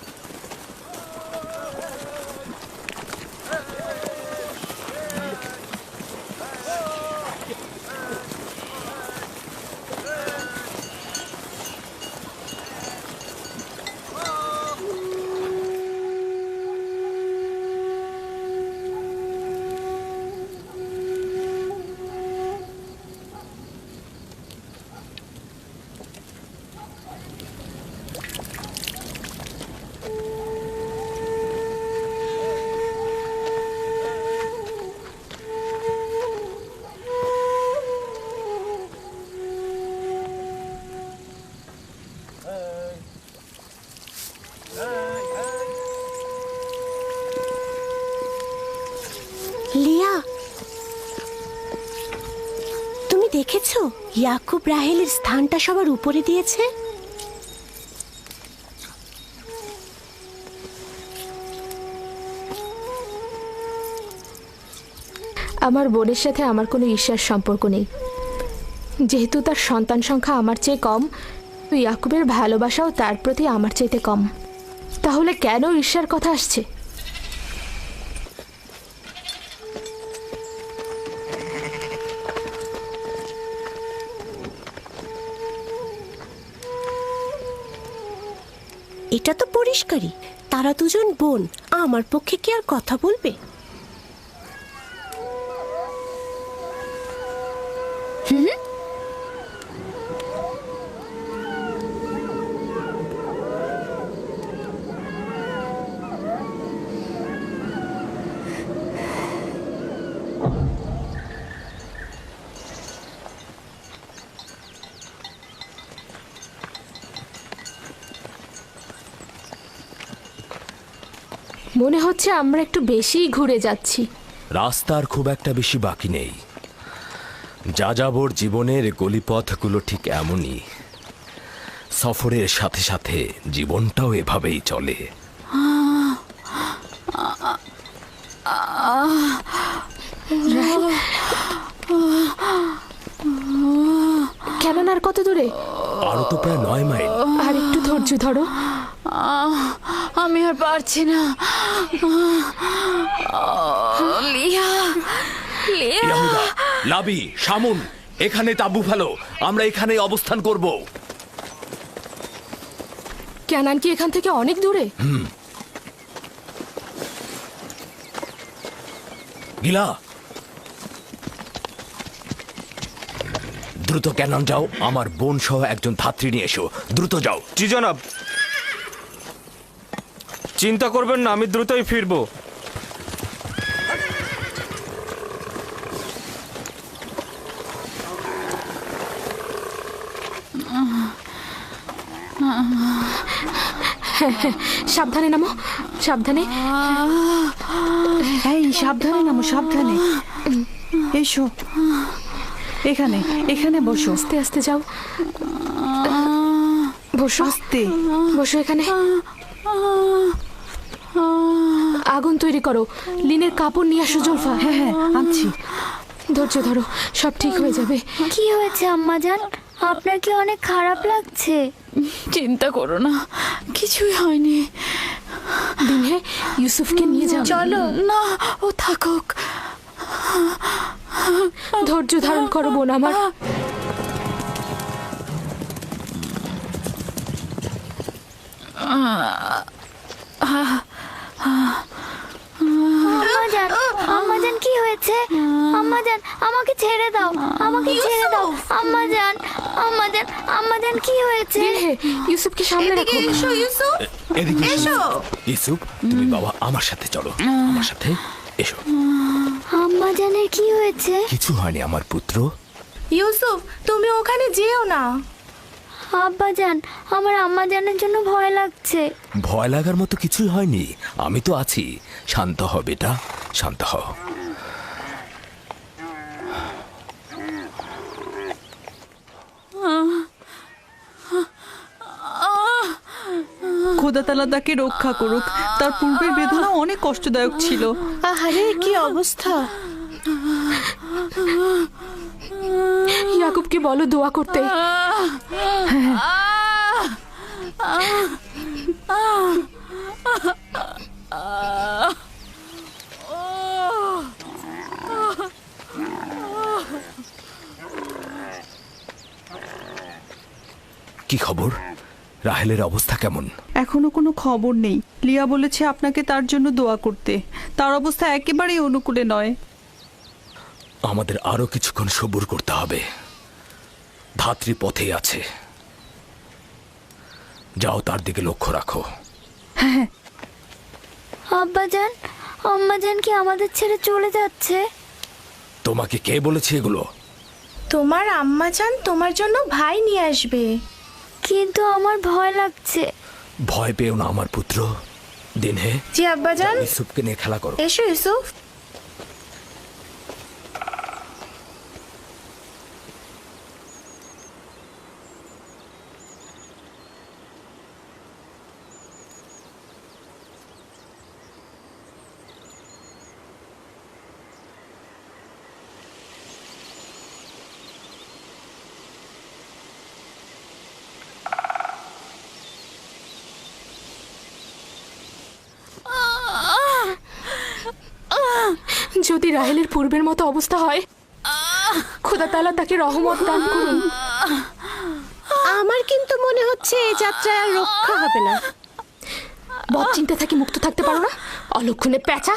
লিয়া, তুমি দেখেছো ইয়াকুব রাহেলের স্থানটা সবার উপরে দিয়েছে? আমার বোনের সাথে আমার কোনো ঈর্ষার সম্পর্ক নেই। যেহেতু তার সন্তান সংখ্যা আমার চেয়ে কম, তো ইয়াকুবের ভালোবাসাও তার প্রতি আমার চাইতে কম। তাহলে কেন ঈর্ষার কথা আসছে? এটা তো পরিষ্কারই, তারা দুজন বোন। আমার পক্ষে কি আর কথা বলবে? মনে হচ্ছে আমরা একটু বেশিই ঘুরে যাচ্ছি। রাস্তার খুব একটা বেশি বাকি নেই। যাযাবর জীবনের গলিপথগুলো ঠিক এমনই। সফরের সাথে সাথে জীবনটাও এভাবেই চলে। কেন আর কত দূরে? আরো তো প্রায় 9 মাইল। আর একটু ধৈর্য ধরো। আমি আর পারছি না। লিয়া, লিয়া। ইয়াহুদা, লাবি, শামুন, এখানে তাঁবু ফেলো। আমরা এখানে অবস্থান করব। ক্যানান কি এখান থেকে অনেক দূরে? গিলা, দ্রুত ক্যানন যাও। আমার বোন সহ একজন ধাত্রী নিয়ে এসো। দ্রুত যাও। জি জনাব। চিন্তা করবেন না, আমি দ্রুতই ফিরবো। সাবধানে নামো, সাবধানে। এই সাবধানে নামো, সাবধানে। এসো, এখানে এখানে বসো। আস্তে আস্তে যাও। বসো, আস্তে বসো এখানে। আগুন তৈরি করো। লিনের কাপড় নিয়ে আসো জোলফা। হ্যাঁ হ্যাঁ, আনছি। ধৈর্য ধরো, সব ঠিক হয়ে যাবে। কি হয়েছে আম্মাজান? আপনার কি অনেক খারাপ লাগছে? চিন্তা করো না, কিছুই হয়নি। দিনে ইউসুফকে নিয়ে যাও। চলো না, ও থাকুক। ধৈর্য ধারণ করো বোন আমার। আম্মাজান, আম্মাজান কি হয়েছে? আম্মাজান, আমাকে ছেড়ে দাও, আমাকে ছেড়ে দাও। আম্মাজান, আম্মাজান, আম্মাজান কি হয়েছে? ইউসুফকে সামনে রাখো। এসো ইউসুফ, এদিকে এসো। ইউসুফ, তুমি বাবা আমার সাথে চলো। আমার সাথে এসো। আম্মাজানের কি হয়েছে? কিছু হয়নি আমার পুত্র। ইউসুফ, তুমি ওখানে যেও না। আব্বাজান, আমার আম্মাজানের জন্য ভয় লাগছে। ভয় লাগার মতো কিছুই হয়নি, আমি তো আছি। শান্ত হ বেটা, শান্ত হ। খোদা তাআলা তাকে রক্ষা করুক। তার পূর্বের বেদনা অনেক কষ্টদায়ক ছিল। আহারে কি অবস্থা! ইয়াকুবকে বলো দোয়া করতে। কি খবর? রাহেলের অবস্থা কেমন? এখনো কোনো খবর নেই। লিয়া বলেছে আপনাকে তার জন্য দোয়া করতে। তার অবস্থা একেবারেই অনুকূলে নয়। আমাদের আরো কিছুক্ষণ সবুর করতে হবে। ধাত্রী পথে আছে, যাও তার দিকে লক্ষ্য রাখো। আব্বাজান, আম্মাজান কি আমাদের ছেড়ে চলে যাচ্ছে? তোমাকে কে বলেছে এগুলো? তোমার আম্মাজান তোমার জন্য ভাই নিয়ে আসবে। কিন্তু আমার ভয় লাগছে। ভয় পেও না আমার পুত্র। দিনহে জি আব্বাজান। ইউসুফকে নিয়ে খেলা করো। এসো ইউসুফ। যদি রাহেলের পূর্বের মতো অবস্থা হয়, খোদা তাআলা তাকে রহমত দান করুন। আমার কিন্তু মনে হচ্ছে এই যাত্রায় আর রক্ষা হবে না। বদ চিন্তা থেকে মুক্ত থাকতে পারো না, অলক্ষণে পেঁচা।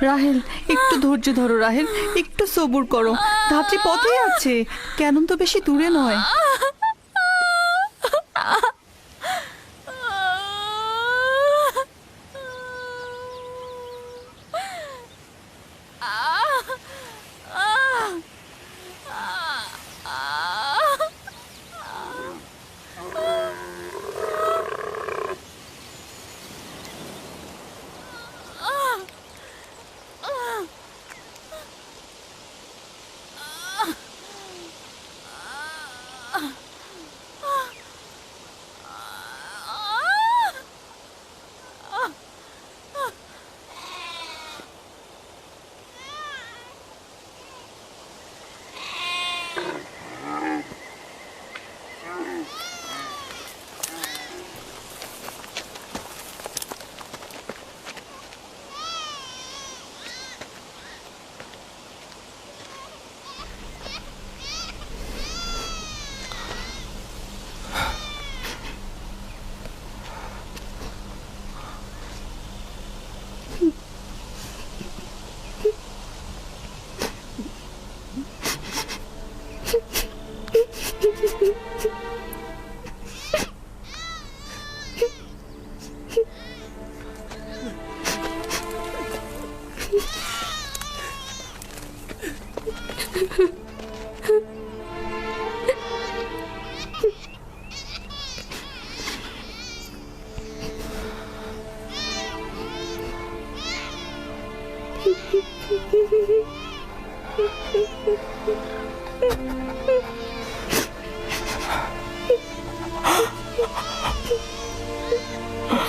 রাহেল, একটু ধৈর্য ধরো রাহেল, একটু সবুর করো। ধাত্রী পথে আছে, কেন তো বেশি দূরে নয়।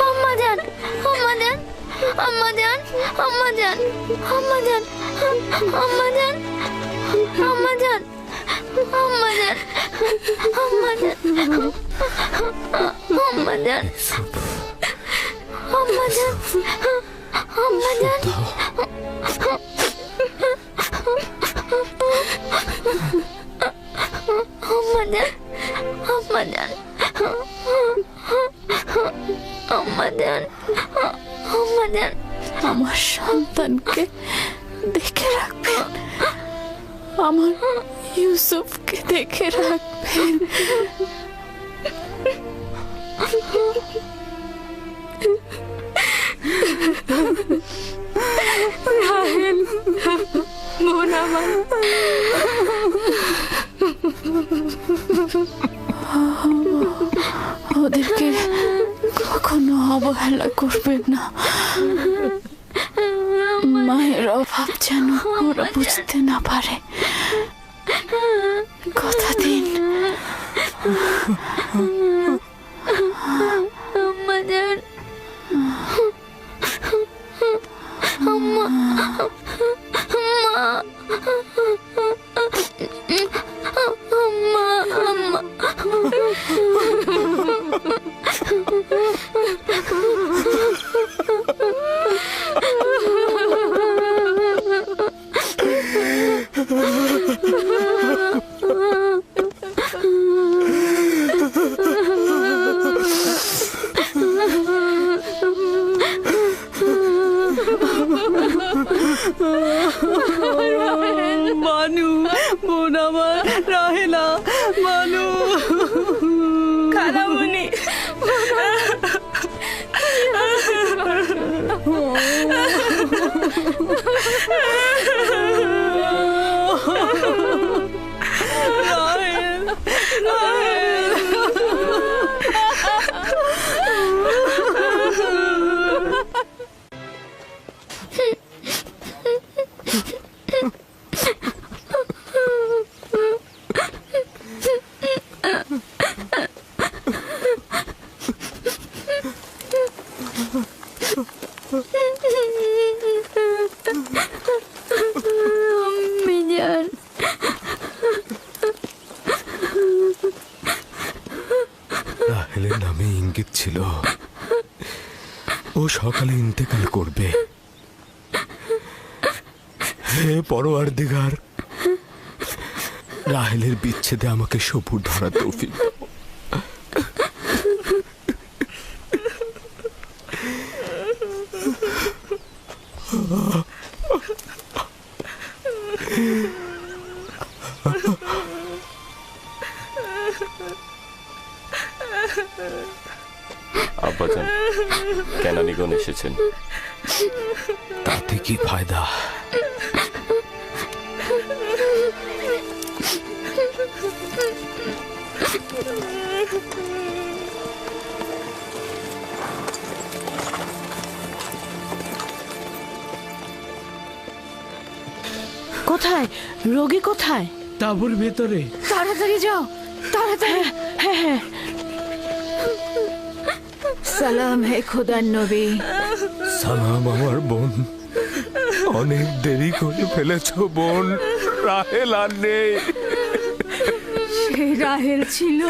আম্মাজান, আম্মাজান, আম্মাজান, আম্মাজান, আম্মাজান, আম্মাজান, আম্মাজান, আম্মাজান, আম্মাজান, আম্মাজান, আম্মাজান, আম্মাজান, আম্মাজান, আম্মাজান, আম্মাজান, আম্মাজান, আমার সন্তানকে দেখে রাখবেন, আমার ইউসুফকে দেখে রাখবেন। রাহেল, বোন আমার, ওদেরকে কখনো অবহেলা করবেন না। মায়ের অভাব যেন ওরা বুঝতে না পারে। কথা দিন। আম্মাজান, আম্মা, আম্মা, আম্মা, মানু, বোন আমার, রাহেলা, মানু, খালামণি, রাহেল, রাহেল। আম্মিজান, রাহেলের নামে ইঙ্গিত ছিল ও সকালে ইন্তেকাল করবে। হে পরওয়ারদিগার, রাহেলের বিচ্ছেদে আমাকে সবুর ধরা তৌফিক দাও। আব্বাজান, কেনানিগণ এসেছেন। তাতে কি ফায়দা? কোথায় রোগী? কোথায়? তাঁবুর ভেতরে। তাড়াতাড়ি যাও, তাড়াতাড়ি। হ্যাঁ হ্যাঁ। সালাম হে খোদার নবী। সালাম আমার বোন। অনেক দেরি করে ফেলেছ বোন, রাহেল আর নেই। সে রাহেল ছিল।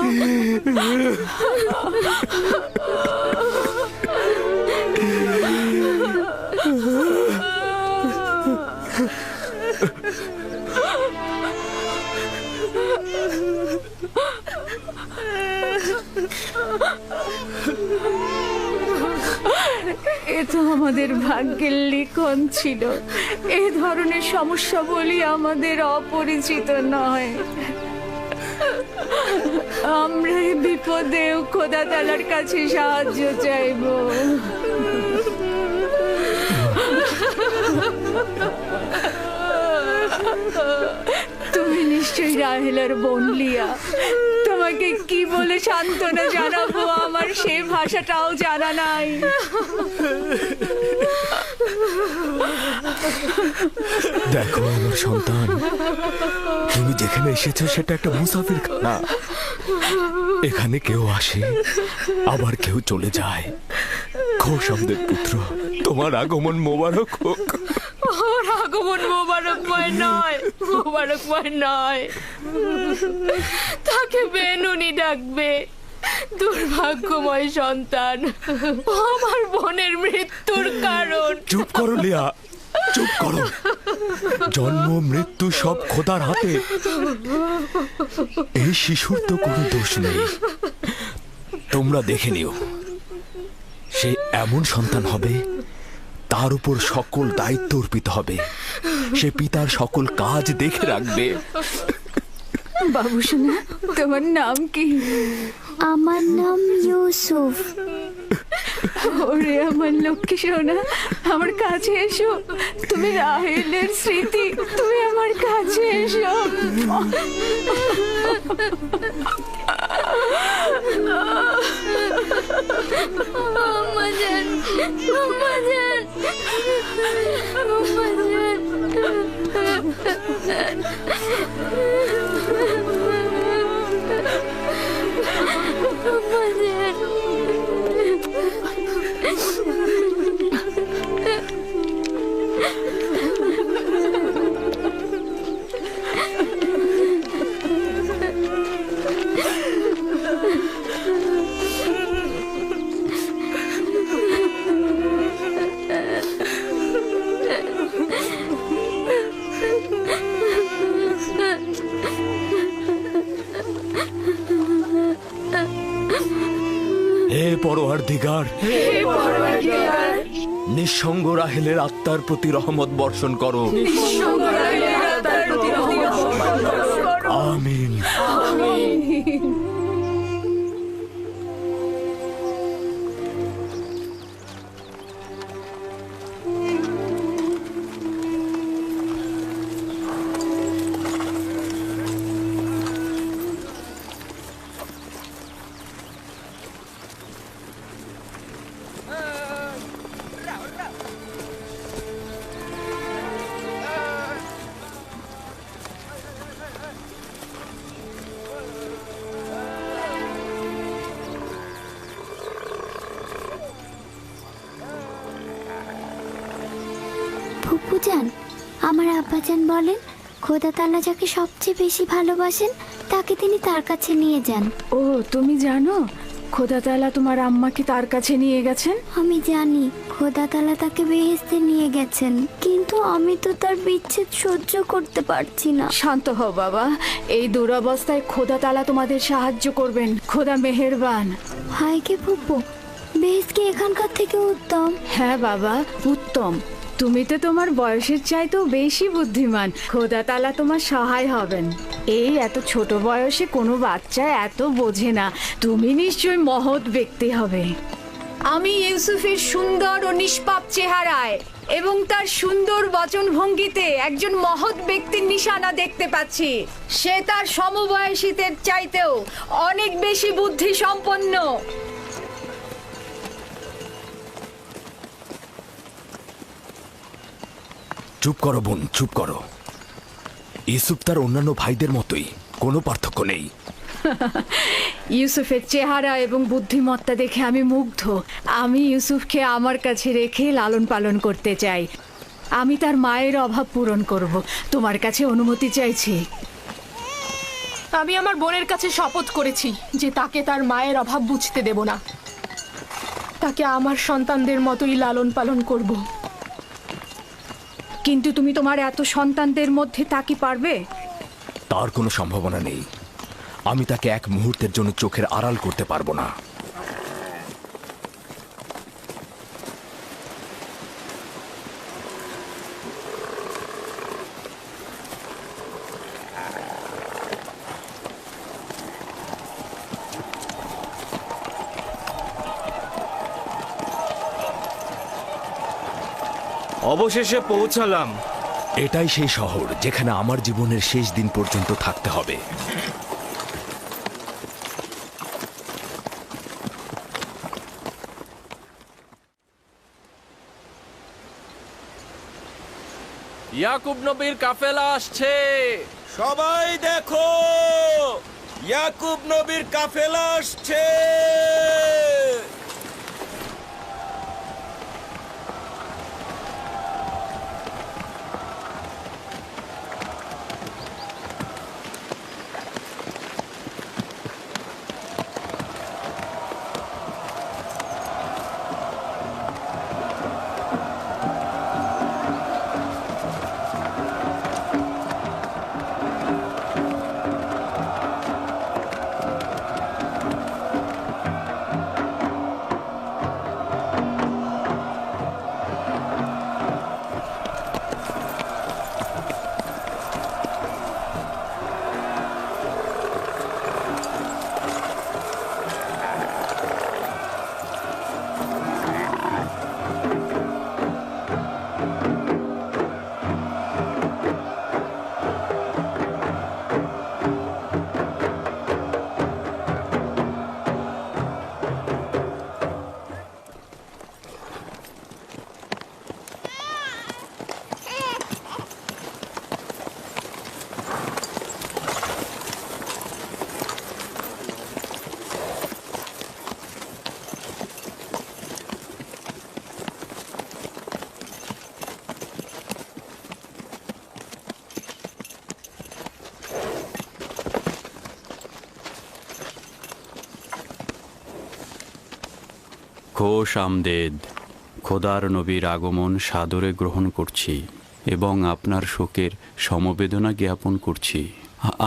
এ তো আমাদের ভাগ্যের লিখন ছিল। এ ধরনের সমস্যা বলি আমাদের অপরিচিত নয়। আমরা এই বিপদেও খোদা তাআলার কাছে সাহায্য চাইব। তুমি নিশ্চয়ই রাহেলের বোন লিয়া। তোমাকে কি বলে সান্ত্বনা জানাবো আমার সে ভাষাটাও জানা নাই। দেখো আমার সন্তান, তুমি যেখানে এসেছো সেটা একটা মুসাফির খানা। এখানে কেউ আসে আবার কেউ চলে যায়। খোশামদের পুত্র, তোমার আগমন মোবারক হোক। ওর আগমন মোবারকময় নয়, মোবারকময় নয়। তাকে বেনুনি ডাকবে। দুর্ভাগ্যময় সন্তান, আমার বোনের মৃত্যুর কারণ। চুপ করো লিয়া, চুপ করো। জন্ম মৃত্যু সব খোদার হাতে। এই শিশুর তো কোনো দোষ নেই। তোমরা দেখে নিও, সে এমন সন্তান হবে তার উপর সকল দায়িত্ব অর্পিত হবে। সে পিতার সকল কাজ দেখে রাখবে। বাবু সোনা, তোমার নাম কি? আমার নাম ইউসুফ। ওরে আমার লক্ষ্মী সোনা, আমার কাছে এসো। তুমি রাহেলের স্মৃতি, তুমি আমার কাছে এসো। আম্মাজান, আম্মাজান, আম্মাজান। পরওয়ারদিগার, নিঃসঙ্গ রাহেলের আত্মার প্রতি রহমত বর্ষণ করো। আমিন। ফুপুজান, আমার আব্বাজান বলেন খোদা তাআলা যাকে সবচেয়ে বেশি ভালোবাসেন তাকে তিনি তার কাছে নিয়ে যান। ও, তুমি জানো খোদা তাআলা তোমার আম্মাকে তার কাছে নিয়ে গেছেন? আমি জানি খোদা তাআলা তাকে বেহেশতে নিয়ে গেছেন, কিন্তু আমি তো তার বিচ্ছেদ সহ্য করতে পারছি না। শান্ত হও বাবা, এই দুরবস্থায় খোদা তাআলা তোমাদের সাহায্য করবেন। খোদা মেহেরবান। হায় কে ফুপু, বেহেশত কি এখানকার থেকে উত্তম? হ্যাঁ বাবা, উত্তম। তুমি তো তোমার বয়সের চাইতেও বেশি বুদ্ধিমান। খোদা তাআলা তোমার সহায় হবেন। এই এত ছোট বয়সে কোনো বাচ্চা এত বোঝে না। তুমি নিশ্চয়ই মহৎ ব্যক্তি হবে। আমি ইউসুফের সুন্দর ও নিষ্পাপ চেহারায় এবং তার সুন্দর বচনভঙ্গিতে একজন মহৎ ব্যক্তির নিশানা দেখতে পাচ্ছি। সে তার সমবয়সীদের চাইতেও অনেক বেশি বুদ্ধি সম্পন্ন। চুপ করো বোন, চুপ করো। ইউসুফ তার অন্যান্য ভাইদের মতোই, কোনো পার্থক্য নেই। ইউসুফের চেহারা এবং বুদ্ধিমত্তা দেখে আমি মুগ্ধ। আমি ইউসুফকে আমার কাছে রেখে লালন পালন করতে চাই। আমি তার মায়ের অভাব পূরণ করব। তোমার কাছে অনুমতি চাইছি। আমি আমার বোনের কাছে শপথ করেছি যে তাকে তার মায়ের অভাব বুঝতে দেব না। তাকে আমার সন্তানদের মতোই লালন পালন করব। কিন্তু তুমি তোমার এত সন্তানদের মধ্যে তা কি পারবে? তার কোনো সম্ভাবনা নেই। আমি তাকে এক মুহূর্তের জন্য চোখের আড়াল করতে পারবো না। অবশেষে পৌঁছালাম। এটাই সেই শহর যেখানে আমার জীবনের শেষ দিন পর্যন্ত থাকতে হবে। ইয়াকুব নবীর কাফেলা আসছে। সবাই দেখো, ইয়াকুব নবীর কাফেলা আসছে। খোশ আমদেদ। খোদার নবীর আগমন সাদরে গ্রহণ করছি এবং আপনার শোকের সমবেদনা জ্ঞাপন করছি।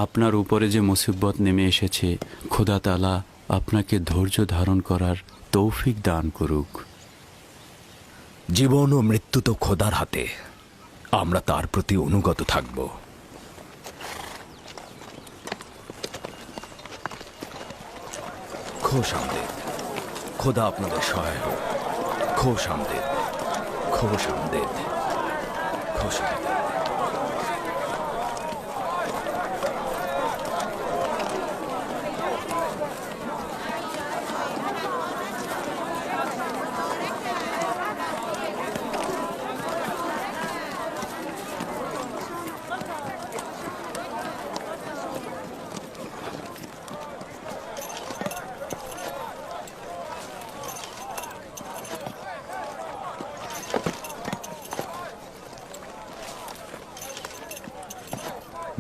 আপনার উপরে যে মুসিবত নেমে এসেছে, খোদা তাআলা আপনাকে ধৈর্য ধারণ করার তৌফিক দান করুক। জীবন ও মৃত্যু তো খোদার হাতে, আমরা তার প্রতি অনুগত থাকব। খোশ আমদেদ। খোদা আপনাদের সহায় হোক। খোশ আমদেদ, খোশ আমদেদ, খোশ আমদেদ।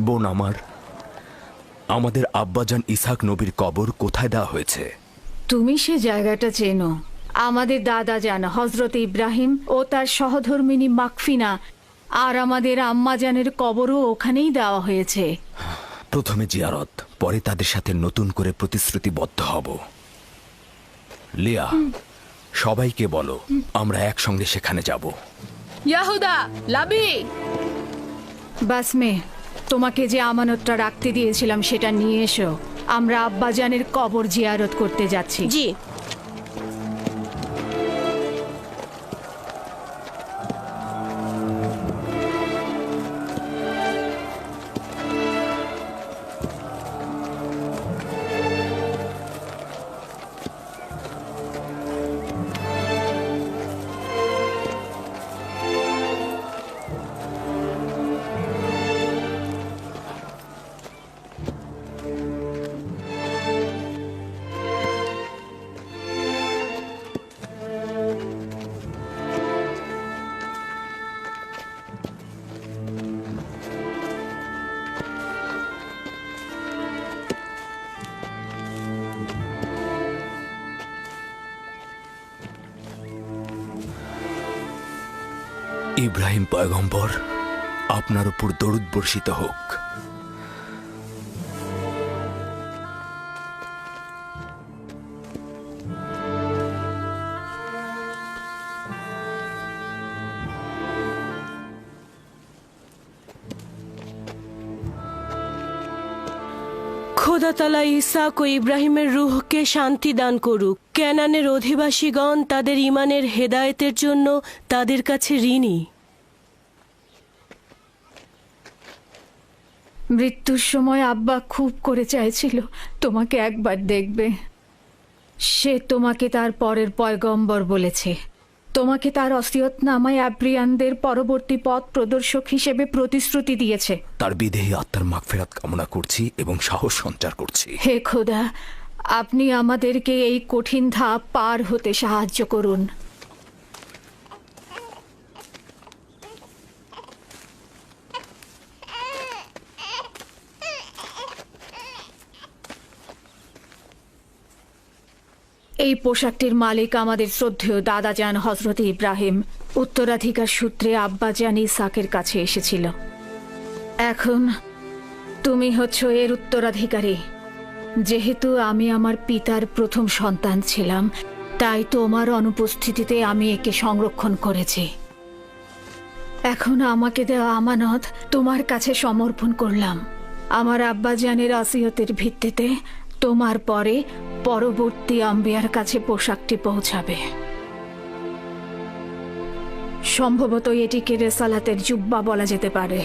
বোন আমার, আমাদের আব্বাজান ইসাক নবীর কবর কোথায় দেওয়া হয়েছে? তুমি সে জায়গাটা চেনো। আমাদের দাদা জান হজরত ইব্রাহিম ও তার সহধর্মিনী মাকফিনা আর আমাদের আম্মাজানের কবরও ওখানেই দেওয়া হয়েছে। প্রথমে জিয়ারত, পরে তাদের সাথে নতুন করে প্রতিশ্রুতিবদ্ধ হব। লিয়া, সবাইকে বলো আমরা একসঙ্গে সেখানে যাব। ইয়াহুদা, লাবি, বাসমে, তোমাকে যে আমানতটা রাখতে দিয়েছিলাম সেটা নিয়ে এসো। আমরা আব্বাজানের কবর জিয়ারত করতে যাচ্ছি। জি। ইব্রাহিম পয়গম্বর, আপনার উপর দরুদ বর্ষিত হোক। খোদা তাআলা ইসাক ও ইব্রাহিমের রূহকে শান্তি দান করুক। ক্যানানের অধিবাসীগণ তাদের ঈমানের হেদায়েতের জন্য তাদের কাছে ঋণী। মৃত্যুর সময় আব্বা খুব করে চাইছিল তোমাকে একবার দেখবে। সে তোমাকে তার পরের পয়গম্বর বলেছে। তোমাকে তার ওসিয়তনামায় আব্রিয়ানদের পরবর্তী পথ প্রদর্শক হিসেবে প্রতিশ্রুতি দিয়েছে। তার বিদেহী আত্মার মাগফিরাত কামনা করছি এবং সাহস সঞ্চার করছি। হে খোদা, আপনি আমাদেরকে এই কঠিন ধাপ পার হতে সাহায্য করুন। এই পোশাকটির মালিক আমাদের শ্রদ্ধেয় দাদাজান হজরত ইব্রাহিম উত্তরাধিকার সূত্রে আব্বাজান ইসাকের কাছে এসেছিল। এখন তুমি হচ্ছ এর উত্তরাধিকারী। যেহেতু আমি আমার পিতার প্রথম সন্তান ছিলাম, তাই তোমার অনুপস্থিতিতে আমি একে সংরক্ষণ করেছি। এখন আমাকে দেওয়া আমানত তোমার কাছে সমর্পণ করলাম। আমার আব্বাজানের ওসিয়তের ভিত্তিতে তোমার পরে পরবর্তী আম্বিয়ার কাছে পোশাকটি পৌঁছাবে। সম্ভবত এটিকে রেসালাতের জুব্বা বলা যেতে পারে।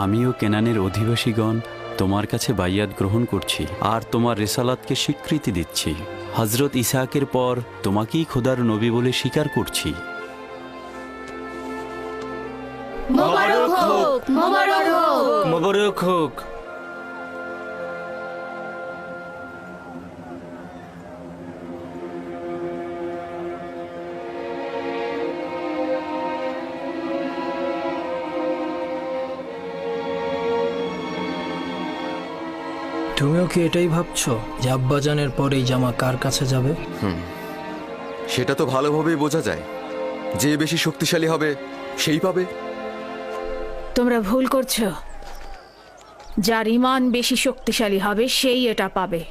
আমিও কেনানের অধিবাসীগণ তোমার কাছে বাইয়াত গ্রহণ করছি আর তোমার রেসালাতকে স্বীকৃতি দিচ্ছি। হজরত ইসাকের পর তোমাকেই খোদার নবী বলে স্বীকার করছি। মোবারক হোক, মোবারক হোক, মোবারক হোক। তুমিও কি এটাই ভাবছো যে আব্বাজানের পর এই জামা কার কাছে যাবে? সেটা তো ভালোভাবেই বোঝা যায়, যে বেশি শক্তিশালী হবে সেই পাবে। তোমরা ভুল করছো। যার ইমান বেশি শক্তিশালী হবে সেই এটা পাবে।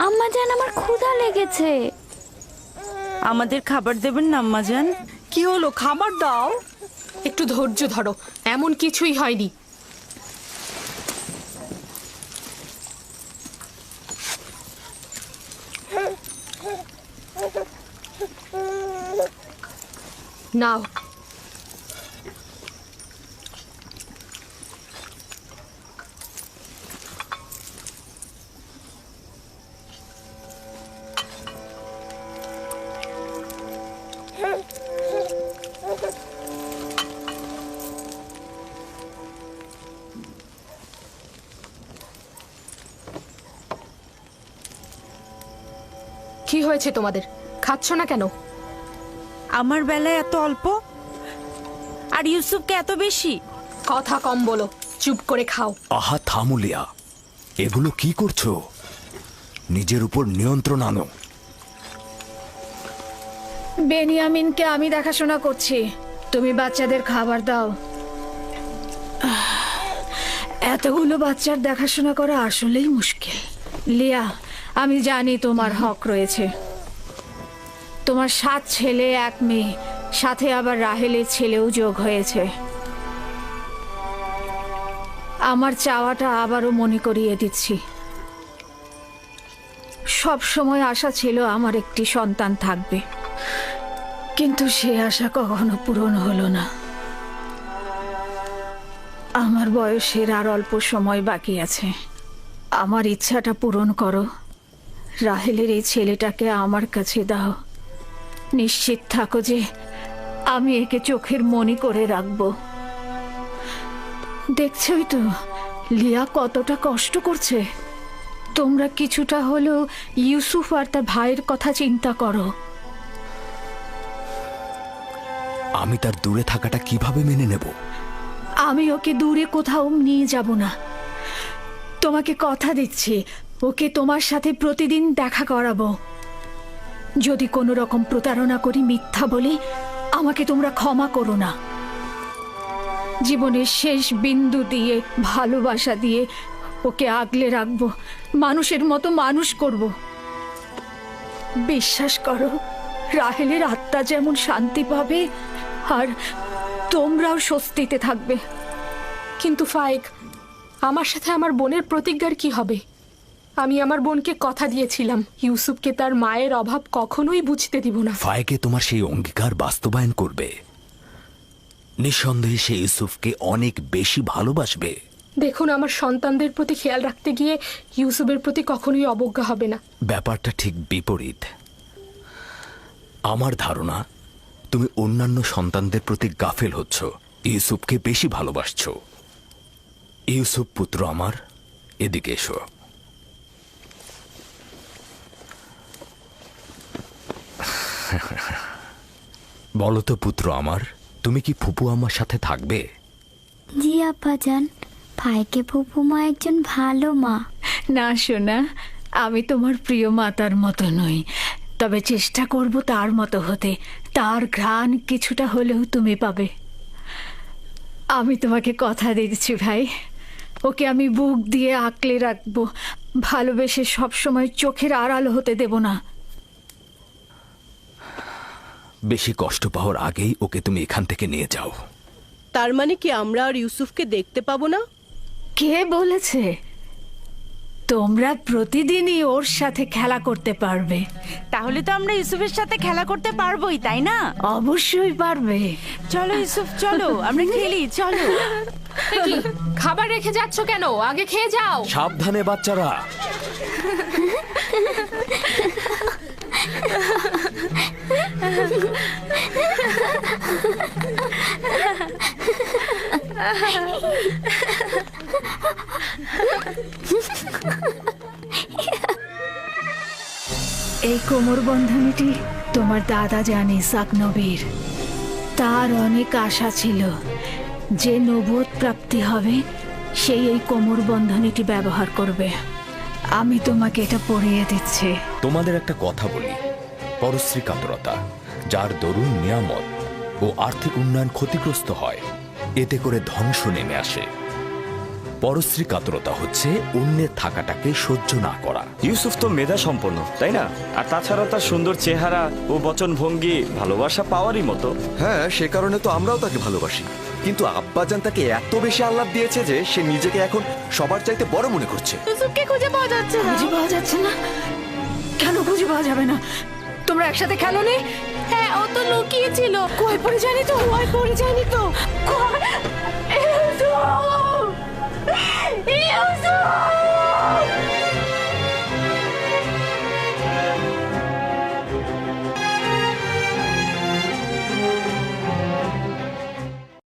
আম্মাজান, আমার ক্ষুধা লেগেছে। আমাদের খাবার দেবেন না আম্মাজান? কি হলো, খাবার দাও। একটু ধৈর্য ধরো, এমন কিছুই হয়নি। নাও। কি হয়েছে তোমাদের? খাচ্ছ না কেন? আমার বেলায় এত অল্প আর ইউসুফকে এত বেশি। কথা কম বলো, চুপ করে খাও। আহা থামুলিয়া, এগুলো কি করছো? নিজের উপর নিয়ন্ত্রণ আনো। বেনিয়ামিনকে আমি দেখাশোনা করছি, তুমি বাচ্চাদের খাবার দাও। এতগুলো বাচ্চার দেখাশোনা করা আসলেই মুশকিল। লিয়া, আমি জানি তোমার হক রয়েছে। তোমার 7 ছেলে 1 মেয়ে, সাথে আবার রাহেলের ছেলেও যোগ হয়েছে। আমার চাওয়াটা আবারও মনে করিয়ে দিচ্ছি। সব সময় আশা ছিল আমার একটি সন্তান থাকবে, কিন্তু সে আশা কখনো পূরণ হলো না। আমার বয়সের আর অল্প সময় বাকি আছে। আমার ইচ্ছাটা পূরণ করো। রাহেলের এই ছেলেটাকে আমার কাছে দাও। নিশ্চিত থাকো যে আমি একে চোখের মনি করে রাখবো। দেখছই তো লিয়া কতটা কষ্ট করছে। তোমরা কিছুটা হলেও ইউসুফ আর তার ভাইয়ের কথা চিন্তা করো। আমি তার দূরে থাকাটা কিভাবে মেনে নেব? আমি ওকে দূরে কোথাও নিয়ে যাব না। তোমাকে কথা দিচ্ছি, ওকে তোমার সাথে প্রতিদিন দেখা করাবো। যদি কোনো রকম প্রতারণা করি, মিথ্যা বলি, আমাকে তোমরা ক্ষমা করো না। জীবনের শেষ বিন্দু দিয়ে, ভালোবাসা দিয়ে ওকে আগলে রাখবো, মানুষের মতো মানুষ করব। বিশ্বাস করো, রাহেলের আত্মা যেমন শান্তি পাবে আর তোমরাও স্বস্তিতে থাকবে। কিন্তু ফায়েক, আমার সাথে আমার বোনের প্রতিজ্ঞার কি হবে? আমি আমার বোনকে কথা দিয়েছিলাম ইউসুফকে তার মায়ের অভাব কখনোই বুঝতে দিব না। ফায়েকে তোমার সেই অঙ্গীকার বাস্তবায়ন করবে। নিঃসন্দেহে সে ইউসুফকে অনেক বেশি ভালোবাসবে। দেখুন, আমার সন্তানদের প্রতি খেয়াল রাখতে গিয়ে ইউসুফের প্রতি কখনোই অবজ্ঞা হবে না। ব্যাপারটা ঠিক বিপরীত। আমার ধারণা তুমি অন্যান্য সন্তানদের প্রতি গাফেল হচ্ছ, ইউসুফকে বেশি ভালোবাসছ। ইউসুফ পুত্র আমার, এদিকে এসো। বলো তো পুত্র আমার, তুমি কি ফুপু আমার সাথে থাকবে? জি আব্বাজান, ভাইকে ফুপুমা একজন ভালো মা। না সোনা, আমি তোমার প্রিয় মাতার মতো নই, তবে চেষ্টা করব তার মতো হতে। তার ঘ্রাণ কিছুটা হলেও তুমি পাবে। আমি তোমাকে কথা দিচ্ছি ভাই, ওকে আমি বুক দিয়ে আঁকলে রাখবো, ভালোবেসে সবসময় চোখের আড়াল হতে দেব না। বেশি কষ্ট পাওয়ার আগেই ওকে তুমি এখান থেকে নিয়ে যাও। তার মানে কি আমরা আর ইউসুফকে দেখতে পাবো না? কে বলেছে? তোমরা প্রতিদিনই ওর সাথে খেলা করতে পারবে। তাহলে তো আমরা ইউসুফের সাথে খেলা করতে পারবোই, তাই না? অবশ্যই পারবে। চলো ইউসুফ, চলো আমরা খেলি, চলো। কি খাবার রেখে যাচ্ছ কেন? আগে খেয়ে যাও। সাবধানে বাচ্চারা। এই কোমর বন্ধনীটি তোমার দাদা জান ইসাক নবীর। তার অনেক আশা ছিল যে নবুয়ত প্রাপ্তি হবে সেই এই কোমর বন্ধনীটি ব্যবহার করবে। আমি তোমাকে এটা পরিয়ে দিচ্ছি। তোমাদের একটা কথা বলি, পরশ্রী কাতরতা, যার দরুন নিয়ামত ও আর্থিক উন্নয়ন ক্ষতিগ্রস্ত হয়, এতে করে ধ্বংস নেমে আসে। পরশ্রী কাতরতা হচ্ছে অন্যের থাকাটাকে সহ্য না করা। ইউসুফ তো মেধা সম্পন্ন, তাই না? আর তাছাড়া তার সুন্দর চেহারা ও বচন ভঙ্গি ভালোবাসা পাওয়ারই মতো। হ্যাঁ, সে কারণে তো আমরাও তাকে ভালোবাসি। কিন্তু আব্বাজান তাকে এত বেশি আহ্লাদ দিয়েছে যে সে নিজেকে এখন সবার চাইতে বড় মনে করছে। ইউসুফকে খুঁজে পাওয়া যাচ্ছে না। খুঁজে পাওয়া যাচ্ছে না? কেন খুঁজে পাওয়া যাবে না? তোমরা একসাথে খেলো নি? হ্যাঁ, ও তো লুকিয়ে ছিল। কই পড়ে জানি তো, কই পড়ে জানি তো।